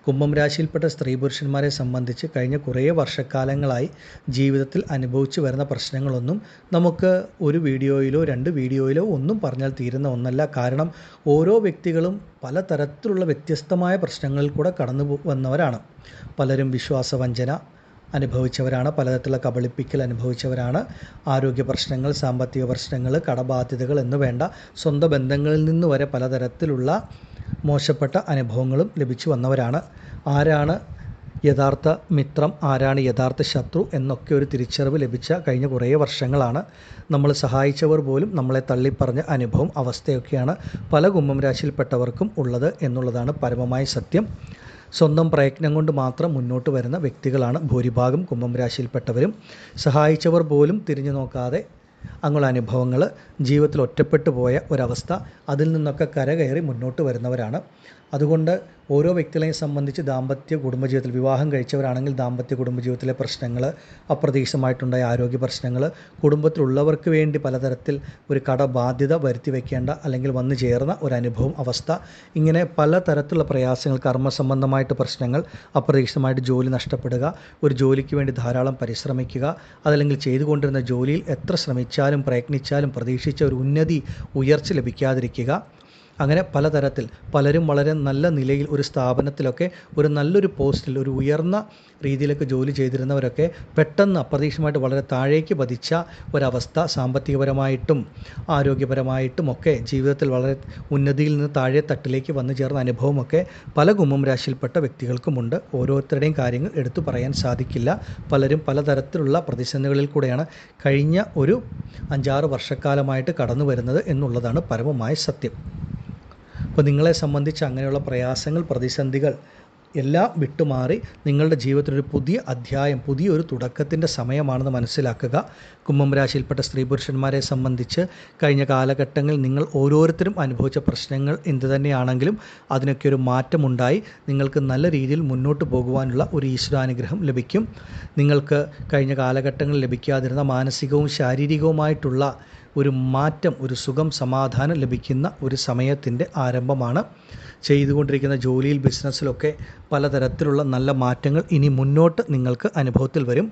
കുംഭം രാശിയിൽപ്പെട്ട സ്ത്രീ പുരുഷന്മാരെ സംബന്ധിച്ച് കഴിഞ്ഞ കുറേ വർഷക്കാലങ്ങളായി ജീവിതത്തിൽ അനുഭവിച്ചു വരുന്ന പ്രശ്നങ്ങളൊന്നും നമുക്ക് ഒരു വീഡിയോയിലോ 2 വീഡിയോയിലോ ഒന്നും പറഞ്ഞാൽ തീരുന്ന ഒന്നല്ല. കാരണം ഓരോ വ്യക്തികളും പലതരത്തിലുള്ള വ്യത്യസ്തമായ പ്രശ്നങ്ങളിൽ കൂടെ കടന്നു വന്നവരാണ്. പലരും വിശ്വാസവഞ്ചന അനുഭവിച്ചവരാണ്, പലതരത്തിലുള്ള കബളിപ്പിക്കൽ അനുഭവിച്ചവരാണ്. ആരോഗ്യ പ്രശ്നങ്ങൾ, സാമ്പത്തിക പ്രശ്നങ്ങൾ, കടബാധ്യതകൾ എന്ന് വേണ്ട സ്വന്തം ബന്ധങ്ങളിൽ നിന്ന് വരെ പലതരത്തിലുള്ള മോശപ്പെട്ട അനുഭവങ്ങളും ലഭിച്ചു വന്നവരാണ്. ആരാണ് യഥാർത്ഥ മിത്രം, ആരാണ് യഥാർത്ഥ ശത്രു എന്നൊക്കെ ഒരു തിരിച്ചറിവ് ലഭിച്ച കഴിഞ്ഞ കുറേ വർഷങ്ങളാണ്. നമ്മൾ സഹായിച്ചവർ പോലും നമ്മളെ തള്ളിപ്പറഞ്ഞ അനുഭവം, അവസ്ഥയൊക്കെയാണ് പല കുംഭം രാശിയിൽപ്പെട്ടവർക്കും ഉള്ളത് എന്നുള്ളതാണ് പരമമായ സത്യം. സ്വന്തം പ്രയത്നം കൊണ്ട് മാത്രം മുന്നോട്ട് വരുന്ന വ്യക്തികളാണ് ഭൂരിഭാഗം കുംഭം രാശിയിൽപ്പെട്ടവരും. സഹായിച്ചവർ പോലും തിരിഞ്ഞു നോക്കാതെ അങ്ങുള്ള അനുഭവങ്ങൾ, ജീവിതത്തിൽ ഒറ്റപ്പെട്ടു പോയ ഒരവസ്ഥ, അതിൽ നിന്നൊക്കെ കരകയറി മുന്നോട്ട് വരുന്നവരാണ്. അതുകൊണ്ട് ഓരോ വ്യക്തികളെയും സംബന്ധിച്ച് ദാമ്പത്യ കുടുംബജീവിതത്തിൽ, വിവാഹം കഴിച്ചവരാണെങ്കിൽ ദാമ്പത്യ കുടുംബജീവിതത്തിലെ പ്രശ്നങ്ങൾ, അപ്രതീക്ഷിതമായിട്ടുണ്ടായ ആരോഗ്യ പ്രശ്നങ്ങൾ, കുടുംബത്തിലുള്ളവർക്ക് വേണ്ടി പലതരത്തിൽ ഒരു കടബാധ്യത വരുത്തി വയ്ക്കേണ്ട അല്ലെങ്കിൽ വന്നു ചേർന്ന ഒരു അനുഭവം, അവസ്ഥ, ഇങ്ങനെ പലതരത്തിലുള്ള പ്രയാസങ്ങൾ, കർമ്മസംബന്ധമായിട്ട് പ്രശ്നങ്ങൾ, അപ്രതീക്ഷിതമായിട്ട് ജോലി നഷ്ടപ്പെടുക, ഒരു ജോലിക്ക് വേണ്ടി ധാരാളം പരിശ്രമിക്കുക, അതല്ലെങ്കിൽ ചെയ്തുകൊണ്ടിരുന്ന ജോലിയിൽ എത്ര ശ്രമിച്ചാലും പ്രയത്നിച്ചാലും പ്രതീക്ഷിച്ച ഒരു ഉന്നതി, ഉയർച്ച ലഭിക്കാതിരിക്കുക, അങ്ങനെ പലതരത്തിൽ പലരും വളരെ നല്ല നിലയിൽ ഒരു സ്ഥാപനത്തിലൊക്കെ ഒരു നല്ലൊരു പോസ്റ്റിൽ, ഒരു ഉയർന്ന രീതിയിലൊക്കെ ജോലി ചെയ്തിരുന്നവരൊക്കെ പെട്ടെന്ന് അപ്രതീക്ഷിതമായിട്ട് വളരെ താഴേക്ക് പതിച്ച ഒരവസ്ഥ, സാമ്പത്തികപരമായിട്ടും ആരോഗ്യപരമായിട്ടും ഒക്കെ ജീവിതത്തിൽ വളരെ ഉന്നതിയിൽ നിന്ന് താഴെ തട്ടിലേക്ക് വന്നു ചേർന്ന അനുഭവമൊക്കെ പല കുംഭം രാശിയിൽപ്പെട്ട വ്യക്തികൾക്കുമുണ്ട്. ഓരോരുത്തരുടെയും കാര്യങ്ങൾ എടുത്തു പറയാൻ സാധിക്കില്ല. പലരും പലതരത്തിലുള്ള പ്രതിസന്ധികളിൽ കൂടെയാണ് കഴിഞ്ഞ ഒരു 5-6 വർഷക്കാലമായിട്ട് കടന്നു വരുന്നത് എന്നുള്ളതാണ് പരമമായ സത്യം. അപ്പോൾ നിങ്ങളെ സംബന്ധിച്ച് അങ്ങനെയുള്ള പ്രയാസങ്ങൾ, പ്രതിസന്ധികൾ എല്ലാം വിട്ടുമാറി നിങ്ങളുടെ ജീവിതത്തിലൊരു പുതിയ അധ്യായം, പുതിയൊരു തുടക്കത്തിൻ്റെ സമയമാണെന്ന് മനസ്സിലാക്കുക. കുംഭം രാശിയിൽപ്പെട്ട സ്ത്രീ പുരുഷന്മാരെ സംബന്ധിച്ച് കഴിഞ്ഞ കാലഘട്ടങ്ങളിൽ നിങ്ങൾ ഓരോരുത്തരും അനുഭവിച്ച പ്രശ്നങ്ങൾ എന്തു തന്നെയാണെങ്കിലും അതിനൊക്കെ ഒരു മാറ്റമുണ്ടായി. നിങ്ങൾക്ക് നല്ല രീതിയിൽ മുന്നോട്ട് പോകുവാനുള്ള ഒരു ഈശ്വരാനുഗ്രഹം ലഭിക്കും. നിങ്ങൾക്ക് കഴിഞ്ഞ കാലഘട്ടങ്ങളിൽ ലഭിക്കാതിരുന്ന മാനസികവും ശാരീരികവുമായിട്ടുള്ള ഒരു മാറ്റം, ഒരു സുഖം, സമാധാനം ലഭിക്കുന്ന ഒരു സമയത്തിൻ്റെ ആരംഭമാണ്. ചെയ്തുകൊണ്ടിരിക്കുന്ന ജോലിയിൽ, ബിസിനസ്സിലൊക്കെ പലതരത്തിലുള്ള നല്ല മാറ്റങ്ങൾ ഇനി മുന്നോട്ട് നിങ്ങൾക്ക് അനുഭവത്തിൽ വരും.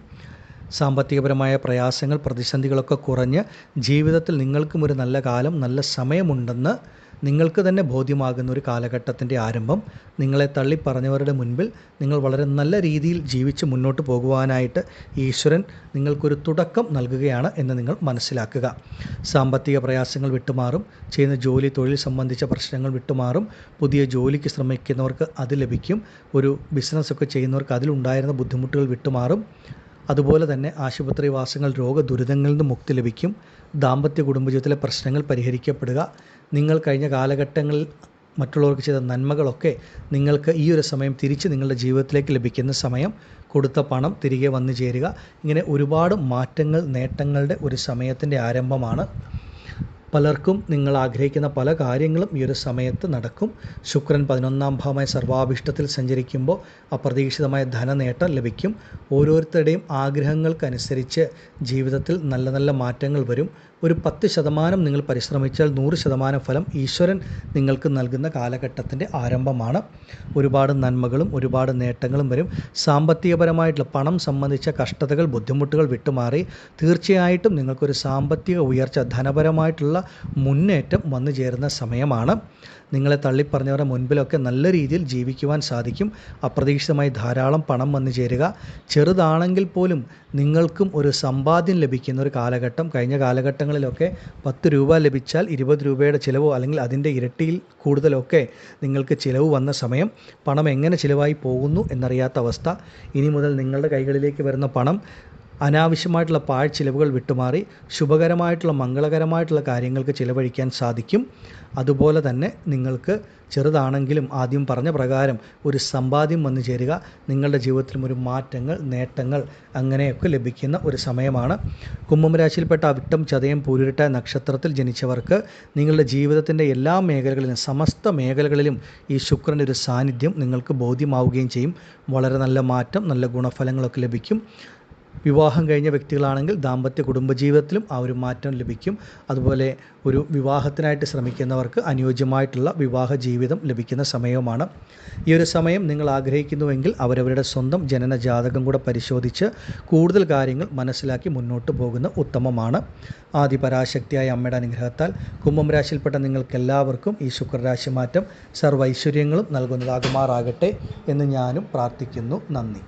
സാമ്പത്തികപരമായ പ്രയാസങ്ങൾ, പ്രതിസന്ധികളൊക്കെ കുറഞ്ഞ് ജീവിതത്തിൽ നിങ്ങൾക്കും ഒരു നല്ല കാലം, നല്ല സമയമുണ്ടെന്ന് നിങ്ങൾക്ക് തന്നെ ബോധ്യമാകുന്ന ഒരു കാലഘട്ടത്തിൻ്റെ ആരംഭം. നിങ്ങളെ തള്ളിപ്പറഞ്ഞവരുടെ മുൻപിൽ നിങ്ങൾ വളരെ നല്ല രീതിയിൽ ജീവിച്ച് മുന്നോട്ട് പോകുവാനായിട്ട് ഈശ്വരൻ നിങ്ങൾക്കൊരു തുടക്കം നൽകുകയാണ് എന്ന് നിങ്ങൾ മനസ്സിലാക്കുക. സാമ്പത്തിക പ്രയാസങ്ങൾ വിട്ടുമാറും. ചെയ്യുന്ന ജോലി തൊഴിൽ സംബന്ധിച്ച പ്രശ്നങ്ങൾ വിട്ടുമാറും. പുതിയ ജോലിക്ക് ശ്രമിക്കുന്നവർക്ക് അത് ലഭിക്കും. ഒരു ബിസിനസ്സൊക്കെ ചെയ്യുന്നവർക്ക് അതിലുണ്ടായിരുന്ന ബുദ്ധിമുട്ടുകൾ വിട്ടുമാറും. അതുപോലെ തന്നെ ആശുപത്രിവാസങ്ങൾ, രോഗദുരിതങ്ങളിൽ നിന്ന് മുക്തി ലഭിക്കും. ദാമ്പത്യ കുടുംബജീവിതത്തിലെ പ്രശ്നങ്ങൾ പരിഹരിക്കപ്പെടുക. നിങ്ങൾ കഴിഞ്ഞ കാലഘട്ടങ്ങളിൽ മറ്റുള്ളവർക്ക് ചെയ്ത നന്മകളൊക്കെ നിങ്ങൾക്ക് ഈ ഒരു സമയം തിരിച്ച് നിങ്ങളുടെ ജീവിതത്തിലേക്ക് ലഭിക്കുന്ന സമയം. കൊടുത്ത പണം തിരികെ വന്നു ചേരുക. ഇങ്ങനെ ഒരുപാട് മാറ്റങ്ങൾ, നേട്ടങ്ങളുടെ ഒരു സമയത്തിൻ്റെ ആരംഭമാണ്. പലർക്കും നിങ്ങൾ ആഗ്രഹിക്കുന്ന പല കാര്യങ്ങളും ഈ ഒരു സമയത്ത് നടക്കും. ശുക്രൻ 11-ാം ഭാവമായ സർവാഭീഷ്ടത്തിൽ സഞ്ചരിക്കുമ്പോൾ അപ്രതീക്ഷിതമായ ധനനേട്ടം ലഭിക്കും. ഓരോരുത്തരുടെയും ആഗ്രഹങ്ങൾക്കനുസരിച്ച് ജീവിതത്തിൽ നല്ല നല്ല മാറ്റങ്ങൾ വരും. ഒരു 10% നിങ്ങൾ പരിശ്രമിച്ചാൽ 100% ഫലം ഈശ്വരൻ നിങ്ങൾക്ക് നൽകുന്ന കാലഘട്ടത്തിൻ്റെ ആരംഭമാണ്. ഒരുപാട് നന്മകളും ഒരുപാട് നേട്ടങ്ങളും വരും. സാമ്പത്തികപരമായിട്ടുള്ള പണം സംബന്ധിച്ച കഷ്ടതകൾ, ബുദ്ധിമുട്ടുകൾ വിട്ടുമാറി തീർച്ചയായിട്ടും നിങ്ങൾക്കൊരു സാമ്പത്തിക ഉയർച്ച, ധനപരമായിട്ടുള്ള മുന്നേറ്റം വന്നു ചേരുന്ന സമയമാണ്. നിങ്ങളെ തള്ളിപ്പറഞ്ഞവരുടെ മുൻപിലൊക്കെ നല്ല രീതിയിൽ ജീവിക്കുവാൻ സാധിക്കും. അപ്രതീക്ഷിതമായി ധാരാളം പണം വന്നു ചേരുക. ചെറുതാണെങ്കിൽ പോലും നിങ്ങൾക്കും ഒരു സമ്പാദ്യം ലഭിക്കുന്ന ഒരു കാലഘട്ടം. കഴിഞ്ഞ കാലഘട്ടങ്ങളിലൊക്കെ 10 രൂപ ലഭിച്ചാൽ 20 രൂപയുടെ ചിലവോ അല്ലെങ്കിൽ അതിൻ്റെ ഇരട്ടിയിൽ കൂടുതലൊക്കെ നിങ്ങൾക്ക് ചിലവ് വന്ന സമയം. പണം എങ്ങനെ ചിലവായി പോകുന്നു എന്നറിയാത്ത അവസ്ഥ. ഇനി മുതൽ നിങ്ങളുടെ കൈകളിലേക്ക് വരുന്ന പണം അനാവശ്യമായിട്ടുള്ള പാഴ്ചിലവുകൾ വിട്ടുമാറി ശുഭകരമായിട്ടുള്ള, മംഗളകരമായിട്ടുള്ള കാര്യങ്ങൾക്ക് ചിലവഴിക്കാൻ സാധിക്കും. അതുപോലെ തന്നെ നിങ്ങൾക്ക് ചെറുതാണെങ്കിലും ആദ്യം പറഞ്ഞ പ്രകാരം ഒരു സമ്പാദ്യം വന്നു ചേരുക. നിങ്ങളുടെ ജീവിതത്തിലും ഒരു മാറ്റങ്ങൾ, നേട്ടങ്ങൾ അങ്ങനെയൊക്കെ ലഭിക്കുന്ന ഒരു സമയമാണ്. കുംഭം രാശിയിൽപ്പെട്ട അവിട്ടം, ചതയം, പൂരുരുട്ടാതി നക്ഷത്രത്തിൽ ജനിച്ചവർക്ക് നിങ്ങളുടെ ജീവിതത്തിൻ്റെ എല്ലാ മേഖലകളിലും, സമസ്ത മേഖലകളിലും ഈ ശുക്രൻ്റെ ഒരു സാന്നിധ്യം നിങ്ങൾക്ക് ബോധ്യമാവുകയും ചെയ്യും. വളരെ നല്ല മാറ്റം, നല്ല ഗുണഫലങ്ങളൊക്കെ ലഭിക്കും. വിവാഹം കഴിഞ്ഞ വ്യക്തികളാണെങ്കിൽ ദാമ്പത്യ കുടുംബജീവിതത്തിലും ആ ഒരു മാറ്റം ലഭിക്കും. അതുപോലെ ഒരു വിവാഹത്തിനായിട്ട് ശ്രമിക്കുന്നവർക്ക് അനുയോജ്യമായിട്ടുള്ള വിവാഹ ജീവിതം ലഭിക്കുന്ന സമയവുമാണ്. ഈ ഒരു സമയം നിങ്ങൾ ആഗ്രഹിക്കുന്നുവെങ്കിൽ അവരവരുടെ സ്വന്തം ജനന ജാതകം കൂടെ പരിശോധിച്ച് കൂടുതൽ കാര്യങ്ങൾ മനസ്സിലാക്കി മുന്നോട്ട് പോകുന്ന ഉത്തമമാണ്. ആദിപരാശക്തിയായ അമ്മയുടെ അനുഗ്രഹത്താൽ കുംഭം രാശിയിൽപ്പെട്ട നിങ്ങൾക്കെല്ലാവർക്കും ഈ ശുക്രരാശി മാറ്റം സർവ്വൈശ്വര്യങ്ങളും നൽകുന്നതാകുമാറാകട്ടെ എന്ന് ഞാനും പ്രാർത്ഥിക്കുന്നു. നന്ദി.